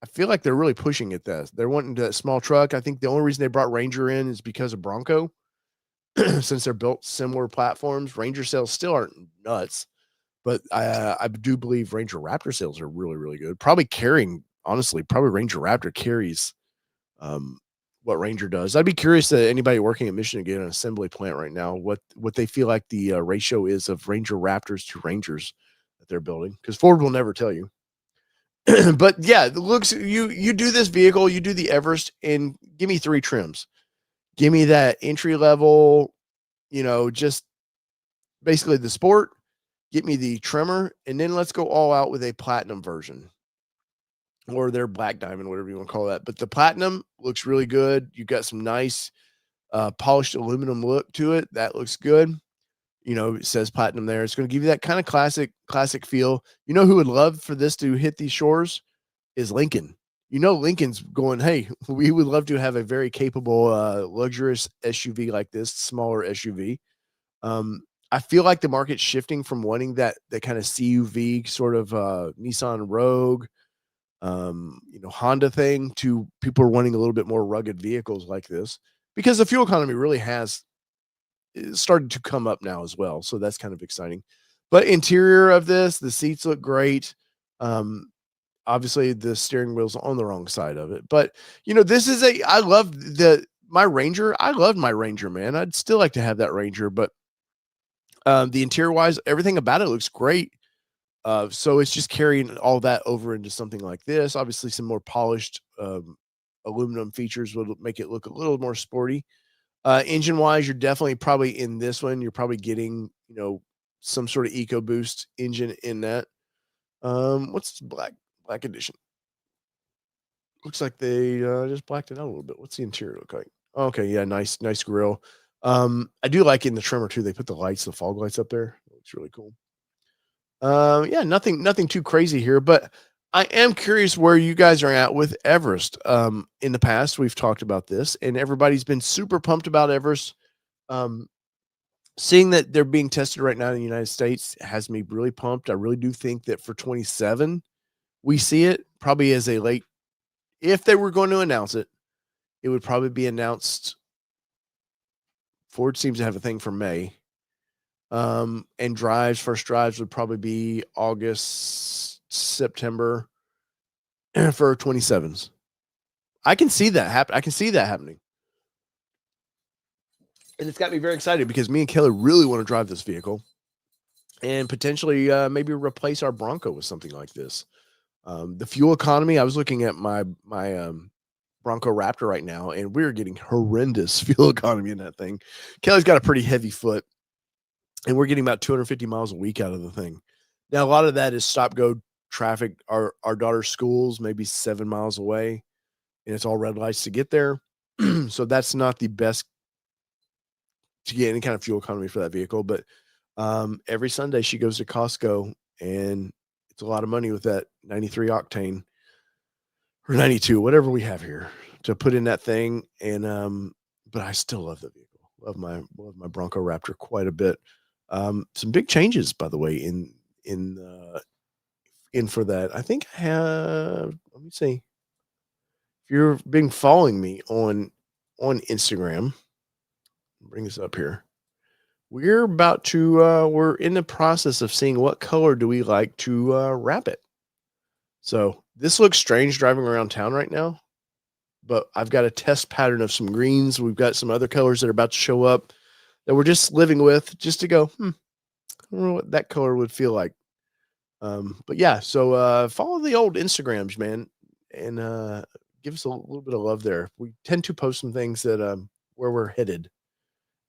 I feel like they're really pushing at that. They're wanting that small truck. I think the only reason they brought Ranger in is because of Bronco. Since they're built similar platforms, Ranger sales still aren't nuts, but I do believe Ranger Raptor sales are really, really good. Probably Ranger Raptor carries what Ranger does. I'd be curious to anybody working at Michigan get an assembly plant right now, what they feel like the ratio is of Ranger Raptors to Rangers that they're building, because Ford will never tell you. But yeah, it looks, you do this vehicle, you do the Everest, and give me 3 trims. Give me that entry level, just basically the sport. Get me the Tremor, and then let's go all out with a platinum version, or their black diamond, whatever you want to call that. But the platinum looks really good. You got some nice polished aluminum look to it. That looks good. It says platinum there. It's going to give you that kind of classic feel. You know who would love for this to hit these shores is Lincoln. Lincoln's going, hey, we would love to have a very capable, luxurious SUV like this, smaller SUV. I feel like the market's shifting from wanting that kind of CUV sort of Nissan Rogue, Honda thing, to people are wanting a little bit more rugged vehicles like this, because the fuel economy really has started to come up now as well. So that's kind of exciting. But interior of this, the seats look great. Obviously the steering wheel's on the wrong side of it, but this is I love my Ranger. I loved my Ranger, man. I'd still like to have that Ranger, but the interior wise, everything about it looks great. So it's just carrying all that over into something like this. Obviously some more polished aluminum features would make it look a little more sporty. Engine wise, you're definitely probably in this one, you're probably getting, some sort of EcoBoost engine in that. What's black edition? Looks like they just blacked it out a little bit. What's the interior look like? Okay, yeah, nice grille. I do like in the Tremor too, they put the fog lights up there. It looks really cool. Yeah, nothing too crazy here, but I am curious where you guys are at with Everest. In the past, we've talked about this, and everybody's been super pumped about Everest. Um, Seeing that they're being tested right now in the United States has me really pumped. I really do think that for 27, we see it probably as a late. If they were going to announce it, it would probably be announced. Ford seems to have a thing for May. And first drives would probably be August, September for 27s. I can see that happen. I can see that happening. And it's got me very excited because me and Kelly really want to drive this vehicle and potentially maybe replace our Bronco with something like this. The fuel economy, I was looking at my Bronco Raptor right now, and we're getting horrendous fuel economy in that thing. Kelly's got a pretty heavy foot, and we're getting about 250 miles a week out of the thing. Now, a lot of that is stop go traffic. Our daughter's school's maybe 7 miles away, and it's all red lights to get there. So that's not the best to get any kind of fuel economy for that vehicle. But every Sunday she goes to Costco, and it's a lot of money with that 93 octane or 92, whatever we have here, to put in that thing. And but I still love the vehicle. Love my Bronco Raptor quite a bit. Some big changes, by the way, in for that. I think I have. Let me see. If you're been following me on Instagram, bring this up here. We're in the process of seeing what color do we like to wrap it. So this looks strange driving around town right now, but I've got a test pattern of some greens. We've got some other colors that are about to show up that we're just living with, just to go, I don't know what that color would feel like. But yeah, so follow the old Instagrams, man, and give us a little bit of love there. We tend to post some things that where we're headed.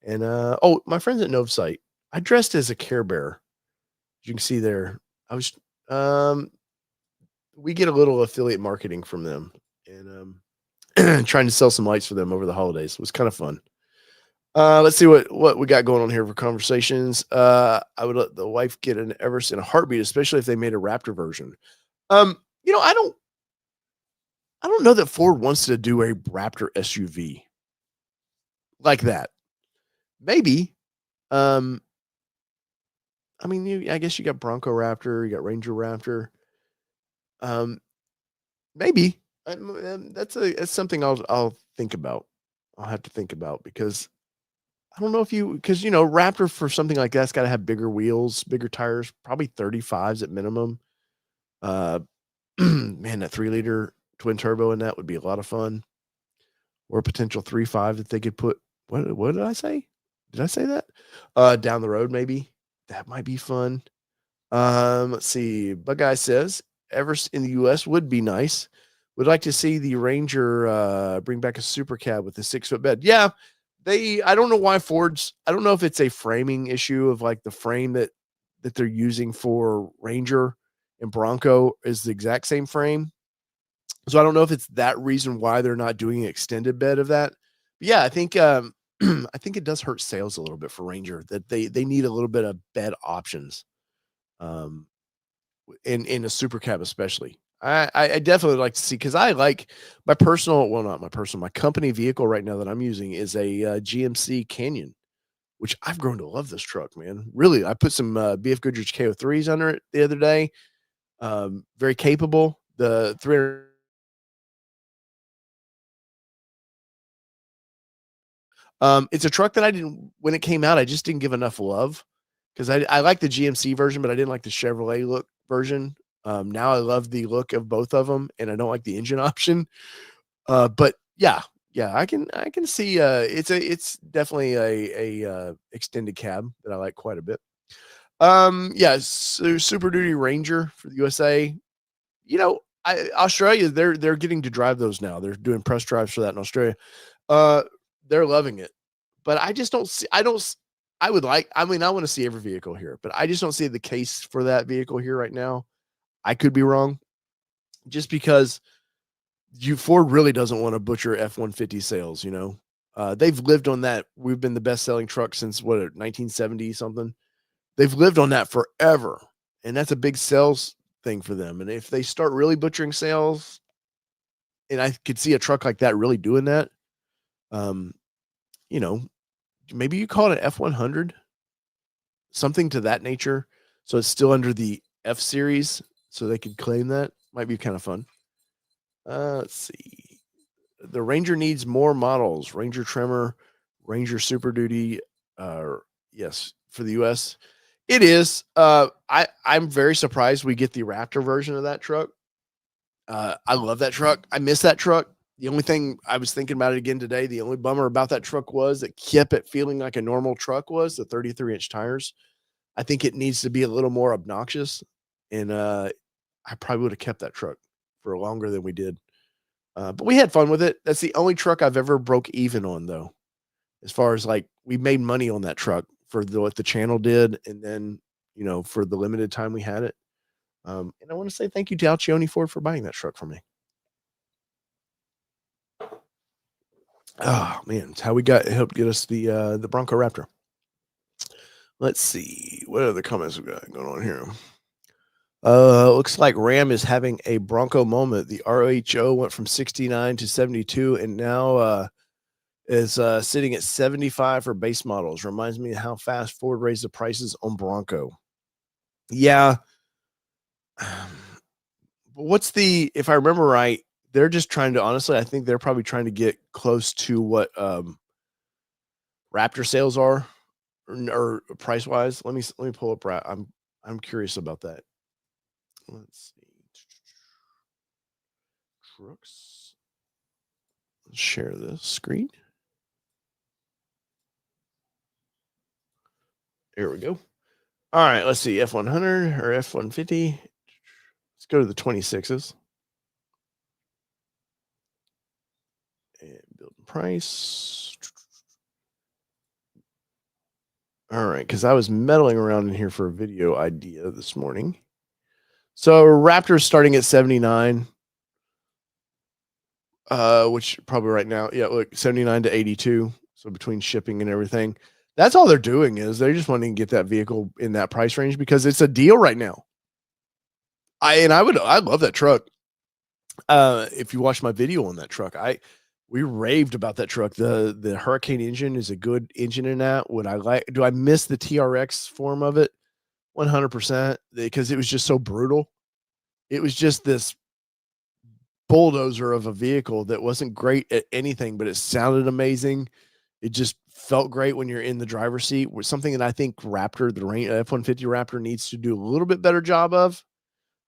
And oh, my friends at Novsite, I dressed as a Care Bear. As you can see there, I was um we get a little affiliate marketing from them, and trying to sell some lights for them over the holidays. It was kind of fun. Let's see what we got going on here for conversations. I would let the wife get an Everest in a heartbeat, especially if they made a Raptor version. You know, I don't know that Ford wants to do a Raptor SUV like that. Maybe. Um, I mean, I guess you got Bronco Raptor, you got Ranger Raptor. Um, maybe that's something I'll think about. I'll have to think about because I don't know if because Raptor for something like that's got to have bigger wheels, bigger tires, probably 35s at minimum. Uh, man, that 3-liter twin turbo in that would be a lot of fun, or a potential 3.5 that they could put. What did I say? Did I say that? Down the road, maybe that might be fun. Let's see. Bug Guy says Everest in the U.S. would be nice. Would like to see the Ranger bring back a super cab with a 6-foot bed. Yeah, I don't know why Ford's. I don't know if it's a framing issue of like the frame that they're using for Ranger and Bronco is the exact same frame. So I don't know if it's that reason why they're not doing an extended bed of that. But yeah, I think I think it does hurt sales a little bit for Ranger that they need a little bit of bed options. Um, in a super cab especially. I definitely like to see because I like my personal, well, not my personal, my company vehicle right now that I'm using is a GMC Canyon, which I've grown to love this truck, man. Really, I put some BF Goodrich KO3s under it the other day. Very capable. The 300. It's a truck that I didn't when it came out. I just didn't give enough love because I like the GMC version, but I didn't like the Chevrolet look version. Now I love the look of both of them, and I don't like the engine option. But yeah, I can see. It's definitely a extended cab that I like quite a bit. Yeah, Super Duty Ranger for the USA. Australia, they're getting to drive those now. They're doing press drives for that in Australia. Uh, they're loving it, but I just don't see. I don't. I would like. I mean, I want to see every vehicle here, but I just don't see the case for that vehicle here right now. I could be wrong, just because Ford really doesn't want to butcher F-150 sales. They've lived on that. We've been the best selling truck since 1970 something. They've lived on that forever, and that's a big sales thing for them. And if they start really butchering sales, and I could see a truck like that really doing that, um, you know, maybe you call it an F100, something to that nature. So it's still under the F series, so they could claim that. Might be kind of fun. Let's see. The Ranger needs more models. Ranger Tremor, Ranger Super Duty. Yes, for the US. It is. I'm very surprised we get the Raptor version of that truck. I love that truck. I miss that truck. The only thing I was thinking about it again today, the only bummer about that truck was it kept it feeling like a normal truck was the 33-inch tires. I think it needs to be a little more obnoxious. And I probably would have kept that truck for longer than we did. But we had fun with it. That's the only truck I've ever broke even on, though. As far as like we made money on that truck for what the channel did, and then for the limited time we had it. And I want to say thank you to Alcione Ford for buying that truck for me. Oh man, it's how we helped get us the Bronco Raptor. Let's see what other comments we got going on here. Looks like Ram is having a Bronco moment. The RHO went from 69 to 72, and now is sitting at 75 for base models. Reminds me of how fast Ford raised the prices on Bronco. Yeah. If I remember right, they're just trying to, honestly, I think they're probably trying to get close to what Raptor sales are or price wise. Let me pull up. I'm curious about that. Let's see. Trucks. Let's share the screen. There we go. All right, let's see. F100 or F150. Let's go to the 26s. And building price. All right, because I was meddling around in here for a video idea this morning. So Raptor's starting at 79. Which probably right now, yeah, look, 79 to 82. So between shipping and everything, that's all they're doing is they're just wanting to get that vehicle in that price range because it's a deal right now. I love that truck. If you watch my video on that truck, we raved about that truck. The Hurricane engine is a good engine in that. Do I miss the TRX form of it? 100%, because it was just so brutal. It was just this bulldozer of a vehicle that wasn't great at anything, but it sounded amazing. It just felt great when you're in the driver's seat. Was something that I think the F-150 Raptor needs to do a little bit better job of.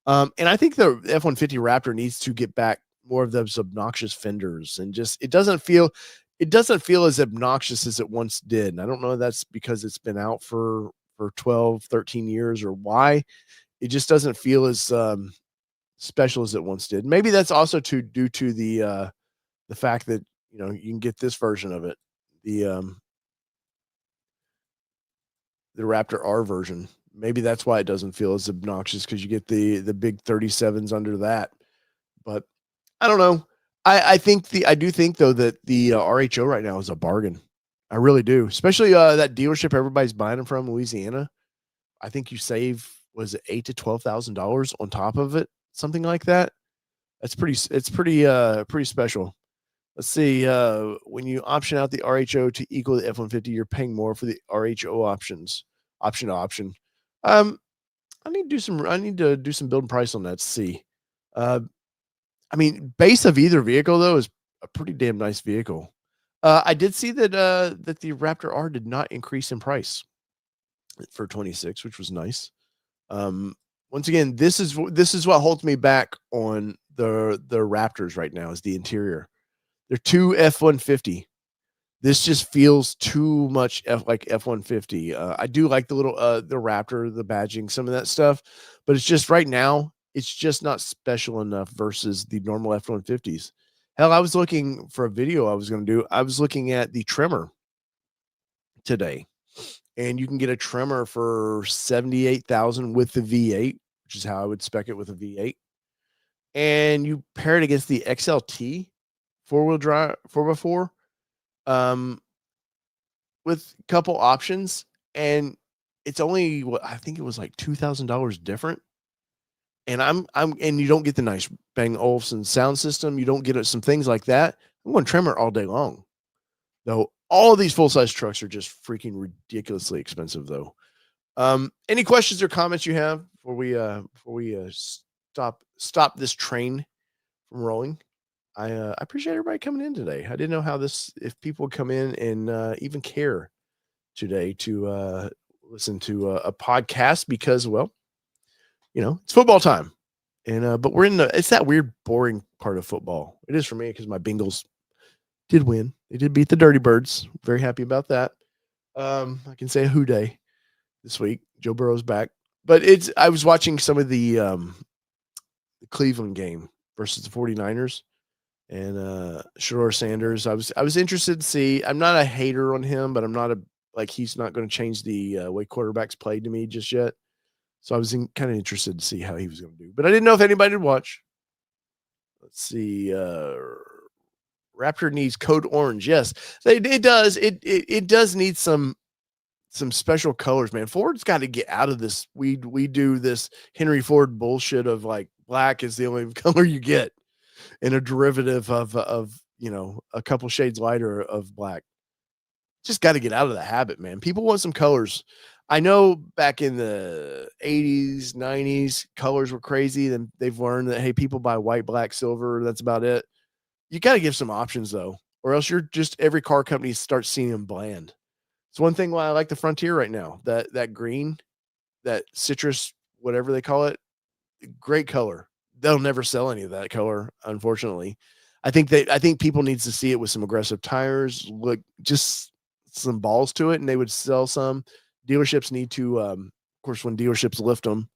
And I think the F-150 Raptor needs to get back more of those obnoxious fenders, and just it doesn't feel as obnoxious as it once did. And I don't know if that's because it's been out for 12, 13 years or why. It just doesn't feel as special as it once did. Maybe that's also due to the fact that you can get this version of it, the Raptor R version. Maybe that's why it doesn't feel as obnoxious, because you get the big 37s under that. But I don't know. I do think though that the RHO right now is a bargain. I really do, especially that dealership everybody's buying them from, Louisiana. I think you save, was it $8,000 to $12,000 on top of it, something like that. It's pretty special. Let's see. When you option out the RHO to equal the F-150, you're paying more for the RHO options. Option to option. I need to do some build price on that to see. I mean, base of either vehicle though is a pretty damn nice vehicle. I did see that that the Raptor R did not increase in price for 26, which was nice. Once again, this is what holds me back on the Raptors right now is the interior. They're too F-150. This just feels too much like F-150. I do like the little the Raptor, the badging, some of that stuff, but it's just right now it's just not special enough versus the normal F-150s. Hell, I was looking for a video I was going to do. I was looking at the Tremor today, and you can get a Tremor for 78,000 with the V8, which is how I would spec it with a V8. And you pair it against the XLT 4-wheel drive 4x4 with a couple options, and it's only I think it was like $2,000 different. and and you don't get the nice Bang Olufsen sound system. You don't get some things like that. I'm going to Tremor all day long. Though all of these full size trucks are just freaking ridiculously expensive, though. Any questions or comments you have before we stop this train from rolling? I appreciate everybody coming in today. I didn't know how this if people would come in and even care today to listen to a podcast because, well, it's football time, and but we're in it's that weird boring part of football. It is for me because my Bengals did win. They did beat the Dirty Birds. Very happy about that. I can say a who day this week. Joe Burrow's back, but I was watching some of the Cleveland game versus the 49ers and Shador Sanders. I was interested to see. I'm not a hater on him, but I'm not he's not going to change the way quarterbacks played to me just yet. So I was kind of interested to see how he was going to do, but I didn't know if anybody would watch. Let's see. Raptor needs code orange. Yes, it does. It does need some special colors, man. Ford's got to get out of this. We do this Henry Ford bullshit of like black is the only color you get, and a derivative of a couple shades lighter of black. Just got to get out of the habit, man. People want some colors. I know back in the 80s, 90s, colors were crazy. Then they've learned that hey, people buy white, black, silver. That's about it. You got to give some options though, or else you're just every car company starts seeing them bland. It's one thing why I like the Frontier right now. That green, that citrus, whatever they call it, great color. They'll never sell any of that color, unfortunately. I think people needs to see it with some aggressive tires, look just some balls to it, and they would sell some. Dealerships need to, of course, when dealerships lift them,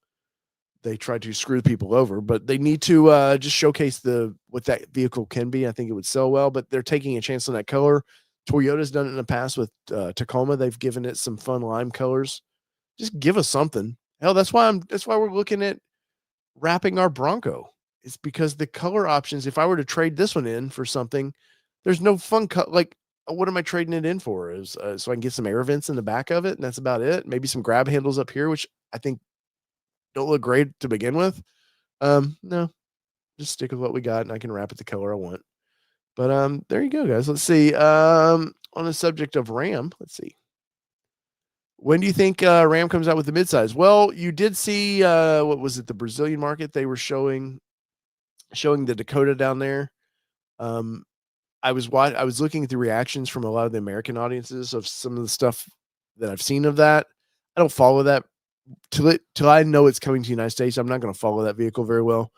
they try to screw people over, but they need to just showcase what that vehicle can be. I think it would sell well, but they're taking a chance on that color. Toyota's done it in the past with Tacoma. They've given it some fun lime colors. Just give us something. Hell, that's why we're looking at wrapping our Bronco. It's because the color options, if I were to trade this one in for something, there's no fun like what am I trading it in for? Is so I can get some air vents in the back of it, and that's about it. Maybe some grab handles up here, which I think don't look great to begin with. No, just stick with what we got, and I can wrap it the color I want. But there you go, guys. Let's see. On the subject of Ram, let's see. When do you think Ram comes out with the midsize? Well, you did see what was it? The Brazilian market they were showing the Dakota down there. I was looking at the reactions from a lot of the American audiences of some of the stuff that I've seen of that. I don't follow that till I know it's coming to the United States. I'm not going to follow that vehicle very well.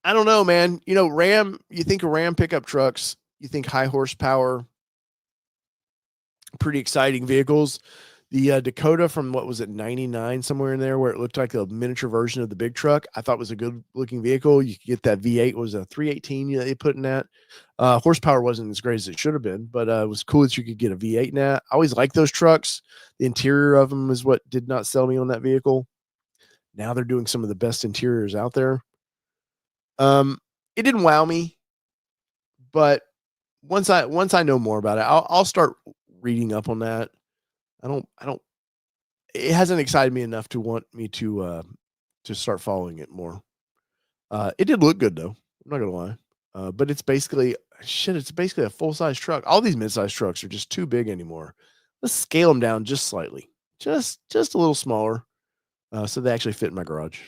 I I don't know, man. Ram. You think of Ram pickup trucks. You think high horsepower, pretty exciting vehicles. The Dakota from what was it, 99, somewhere in there, where it looked like a miniature version of the big truck. I thought was a good looking vehicle. You could get that V8, was a 318 they put in that. Horsepower wasn't as great as it should have been, but it was cool that you could get a V8 in that. I always like those trucks. The interior of them is what did not sell me on that vehicle. Now they're doing some of the best interiors out there. It didn't wow me, but once I know more about it, I'll start reading up on that. I don't it hasn't excited me enough to want me to start following it more. It did look good though. I'm not gonna lie. But it's basically shit. It's basically a full size truck. All these mid size trucks are just too big anymore. Let's scale them down just slightly, just a little smaller, so they actually fit in my garage.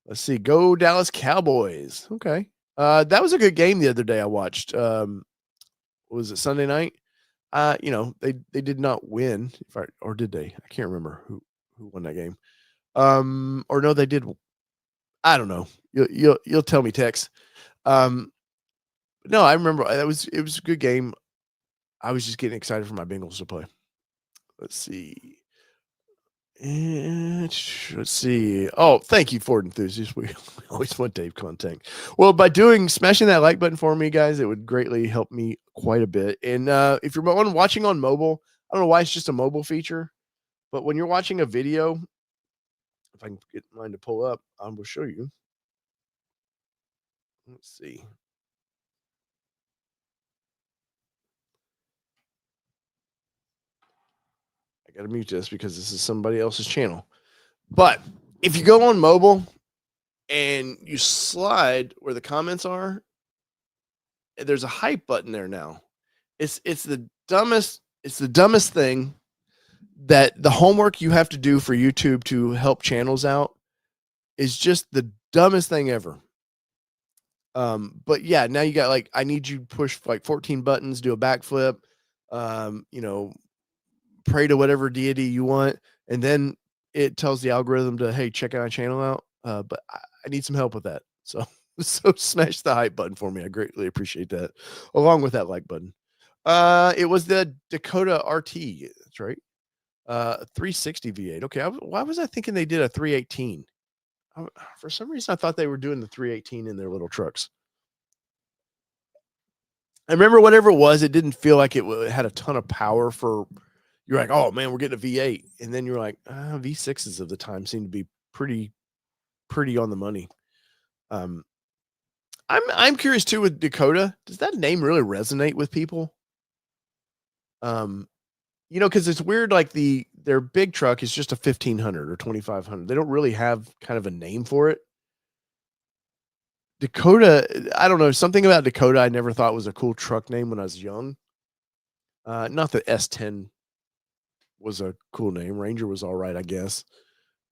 Let's see. Go Dallas Cowboys. Okay. That was a good game the other day. I watched. Was it Sunday night? They did not win. Or did they? I can't remember who won that game. Or no, they did. I don't know. You'll tell me, Tex. No, I remember it was a good game. I was just getting excited for my Bengals to play. Let's see. And let's see. Oh, thank you, Ford enthusiasts. We always want Dave content. Well, by smashing that like button for me, guys, it would greatly help me quite a bit. And if you're watching on mobile, I don't know why it's just a mobile feature, but when you're watching a video, if I can get mine to pull up, I will show you. Let's see. I got to mute this because this is somebody else's channel. But if you go on mobile and you slide where the comments are, there's a hype button there now. It's the dumbest thing, that the homework you have to do for YouTube to help channels out is just the dumbest thing ever. But yeah, now you got like, I need you to push like 14 buttons, do a backflip, you know, pray to whatever deity you want, and then it tells the algorithm to, hey, check our channel out. But I need some help with that. So so smash the hype button for me. I greatly appreciate that. Along with that like button. It was the Dakota RT. That's right. 360 V8. Okay, why was I thinking they did a 318? For some reason, I thought they were doing the 318 in their little trucks. I remember whatever it was, it didn't feel like it had a ton of power for. You're like, oh man, we're getting a V8, and then you're like, V6s of the time seem to be pretty on the money. I'm curious too with Dakota. Does that name really resonate with people? You know, because it's weird. Like their big truck is just a 1500 or 2500. They don't really have kind of a name for it. Dakota, I don't know, something about Dakota I never thought was a cool truck name when I was young. Not that S10 was a cool name. Ranger was all right, I guess.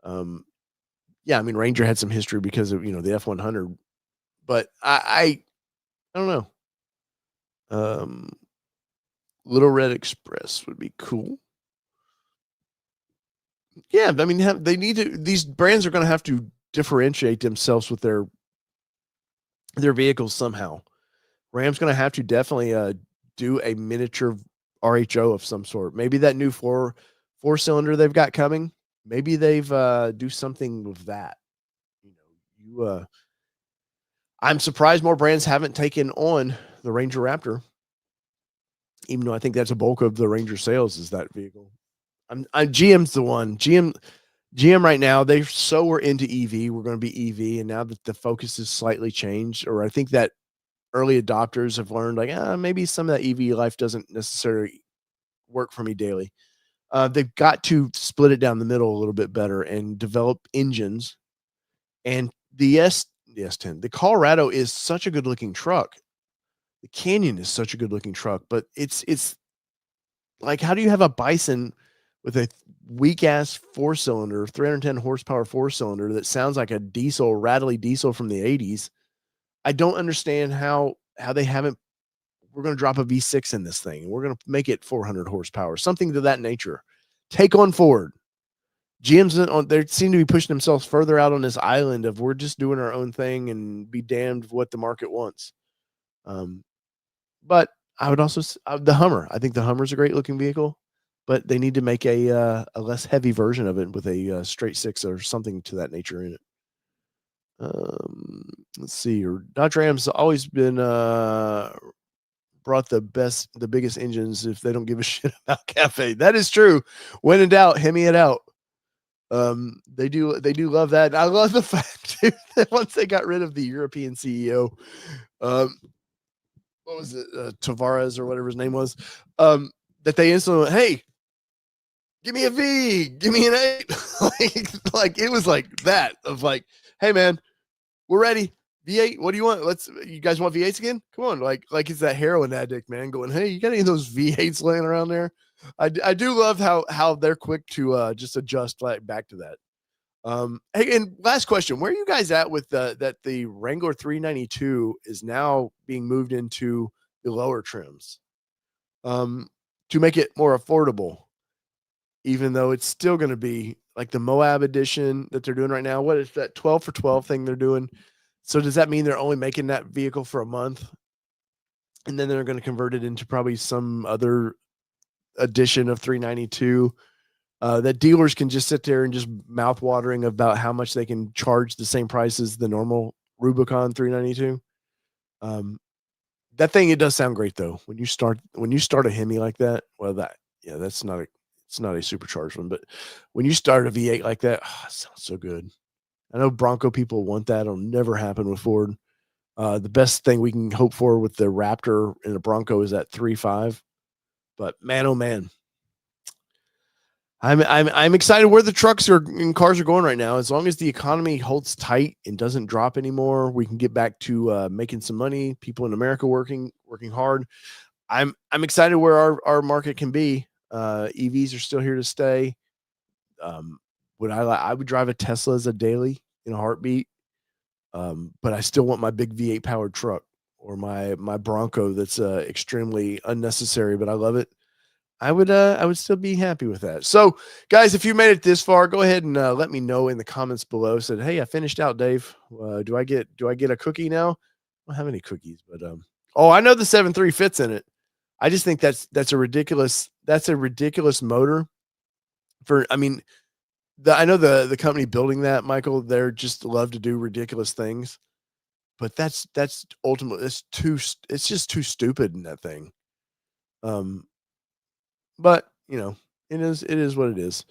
Yeah, I mean Ranger had some history because of, the F100, but I don't know. Little Red Express would be cool. Yeah, I mean they need to. These brands are going to have to differentiate themselves with their vehicles somehow. Ram's going to have to definitely do a miniature RHO of some sort. Maybe that new four cylinder they've got coming. Maybe they've do something with that. I'm surprised more brands haven't taken on the Ranger Raptor, even though I think that's a bulk of the Ranger sales is that vehicle. I'm GM's the one. GM right now, they so were into EV. We're going to be EV, and now that the focus is slightly changed, or I think that early adopters have learned like, maybe some of that EV life doesn't necessarily work for me daily. They've got to split it down the middle a little bit better and develop engines. And the S10, the Colorado is such a good looking truck. The Canyon is such a good looking truck, but it's like, how do you have a Bison with a weak ass 4-cylinder, 310 horsepower 4-cylinder that sounds like a diesel, rattly diesel from the 80s? I don't understand how they haven't. We're going to drop a V6 in this thing. We're going to make it 400 horsepower, something to that nature. Take on Ford. GM's on. They seem to be pushing themselves further out on this island of we're just doing our own thing and be damned what the market wants. But I would also the Hummer. I think the Hummer's a great looking vehicle, but they need to make a less heavy version of it with a straight six or something to that nature in it. Let's see. Dodge Ram's always been brought the biggest engines if they don't give a shit about cafe. That is true. When in doubt, Hemi it out. They do love that. I love the fact too, that once they got rid of the European CEO, what was it, Tavares or whatever his name was, that they instantly went, hey, give me a V, give me an 8. like it was like that of like, hey man, we're ready. V8, what do you want? You guys want V8s again? Come on. Like it's that heroin addict, man, going, hey, you got any of those V8s laying around there? I do love how they're quick to just adjust back to that. Hey, and last question, where are you guys at with that the Wrangler 392 is now being moved into the lower trims to make it more affordable, even though it's still going to be like the Moab edition that they're doing right now? What is that 12 for 12 thing they're doing? So does that mean they're only making that vehicle for a month, and then they're going to convert it into probably some other edition of 392 that dealers can just sit there and just mouth watering about how much they can charge the same price as the normal Rubicon 392? That thing, it does sound great though. When you start a Hemi like that, well, it's not a supercharged one, but when you start a V8 like that, it sounds so good. I know Bronco people want that. It'll never happen with Ford. The best thing we can hope for with the Raptor and the Bronco is that 3.5. But man, oh man, I'm excited where the trucks are and cars are going right now. As long as the economy holds tight and doesn't drop anymore, we can get back to making some money. People in America working hard. I'm excited where our market can be. EVs are still here to stay. I would drive a Tesla as a daily in a heartbeat. But I still want my big V8 powered truck or my Bronco that's extremely unnecessary, but I love it. I would still be happy with that. So, guys, if you made it this far, go ahead and let me know in the comments below. Said, hey, I finished out, Dave. Do I get a cookie now? I don't have any cookies, but oh, I know the 7.3 fits in it. I just think that's a ridiculous motor for. I mean, I know the company building that, Michael. They're just love to do ridiculous things, but that's ultimately it's just too stupid in that thing. Um, but it is what it is.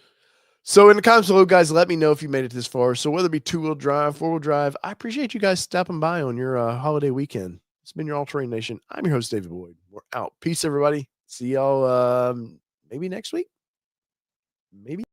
So in the comments below, guys, let me know if you made it this far. So whether it be 2-wheel drive, 4-wheel drive, I appreciate you guys stopping by on your holiday weekend. It's been your All Terrain Nation. I'm your host, David Boyd. We're out. Peace, everybody. See y'all maybe next week. Maybe.